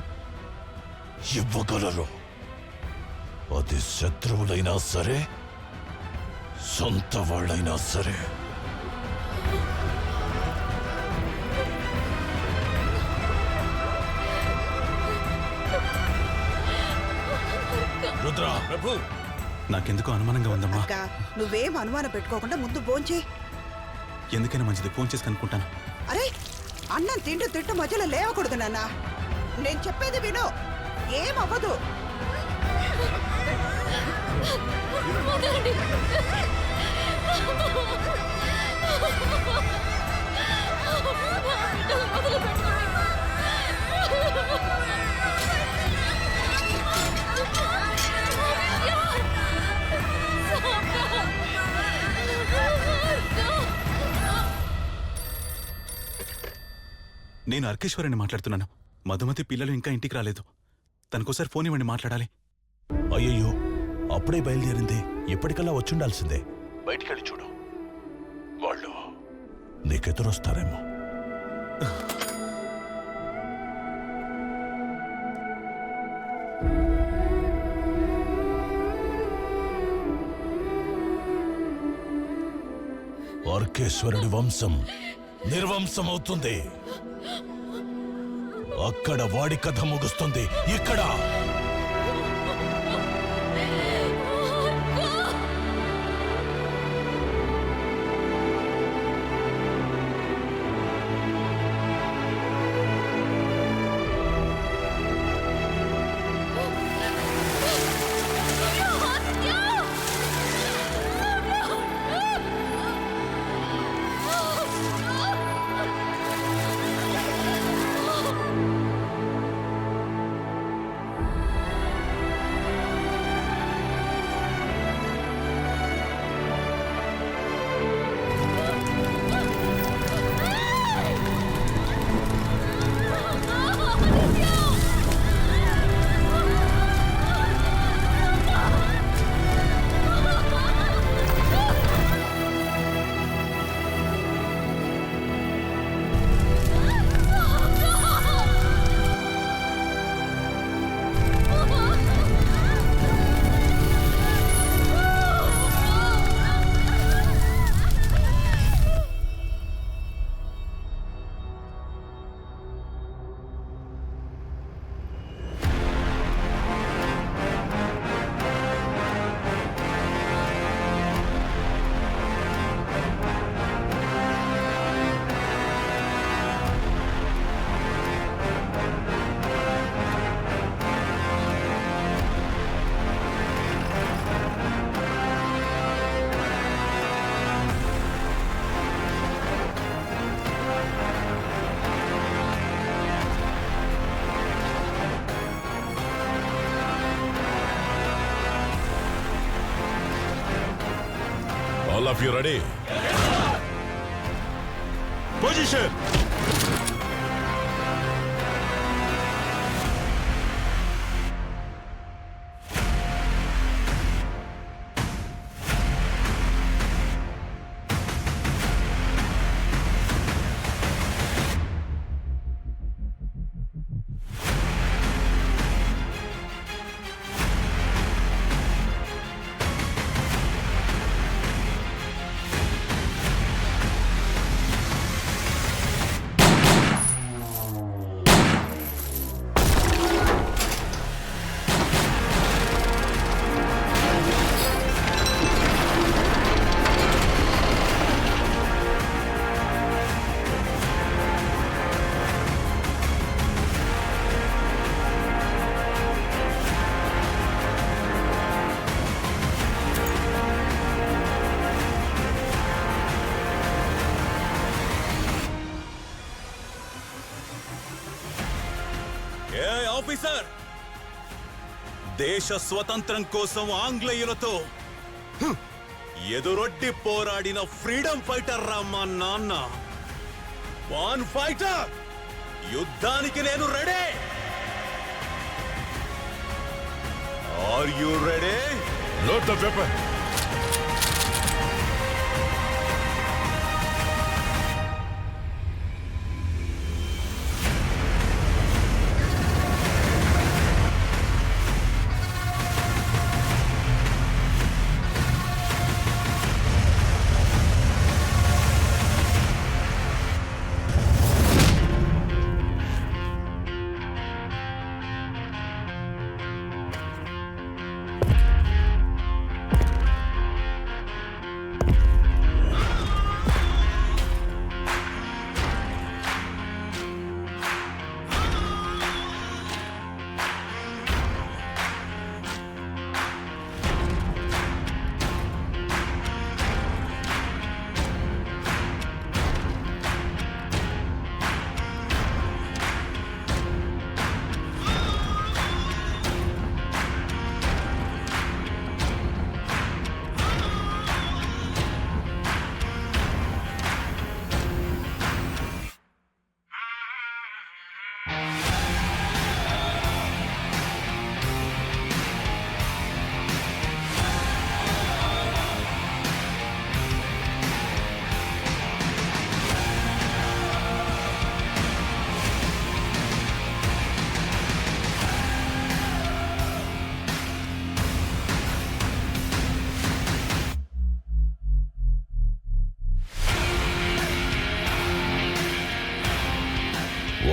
ఇవ్వగలరు. అది శత్రువులైనా సరే, సొంత వాళ్ళైనా సరే. రుద్ర, ప్రభు, నాకెందుకో అనుమానంగా ఉందమ్మా. అక్క, నువ్వేం అనుమానం పెట్టుకోకుండా ముందు భోంచే. ఎందుకైనా మంచిది, ఫోన్ చేసి కనుక్కుంటాను. అరే, అన్నం తింటూ మధ్యలో లేవకూడదు నాన్న. నేను చెప్పేది విను, ఏమవ్వదు. నేను అర్కేశ్వరిని మాట్లాడుతున్నాను. మధుమతి పిల్లలు ఇంకా ఇంటికి రాలేదు. తనకోసారి ఫోన్ ఇవ్వండి, మాట్లాడాలి. అయ్యయ్యో, అప్పుడే బయలుదేరింది. ఎప్పటికల్లా వచ్చుండాల్సిందే. బయటికెళ్ళి చూడు, వాళ్ళు నీకెదురొస్తారేమో. అర్కేశ్వరుడి వంశం నిర్వంశమవుతుంది. అక్కడ వాడి కథ ముగుస్తుంది. ఇక్కడ All of you ready? Position! Officer, దేశ స్వతంత్రం కోసం ఆంగ్లేయులతో ఎదురొడ్డి పోరాడిన ఫ్రీడమ్ ఫైటర్ రా మా నాన్న. వాన్ ఫైటర్, యుద్ధానికి నేను ready. Are you ready? Load the weapon.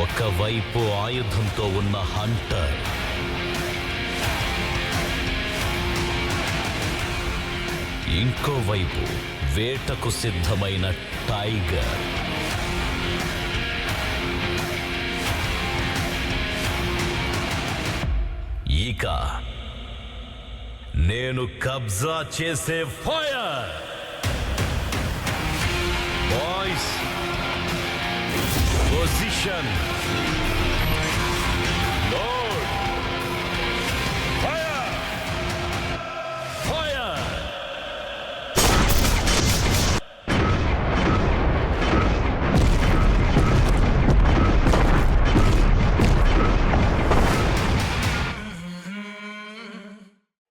ఒకవైపు ఆయుధంతో ఉన్న హంటర్, ఇంకోవైపు వేటకు సిద్ధమైన టైగర్. ఇక నేను కబ్జా చేసే ఫైర్. Boys, position.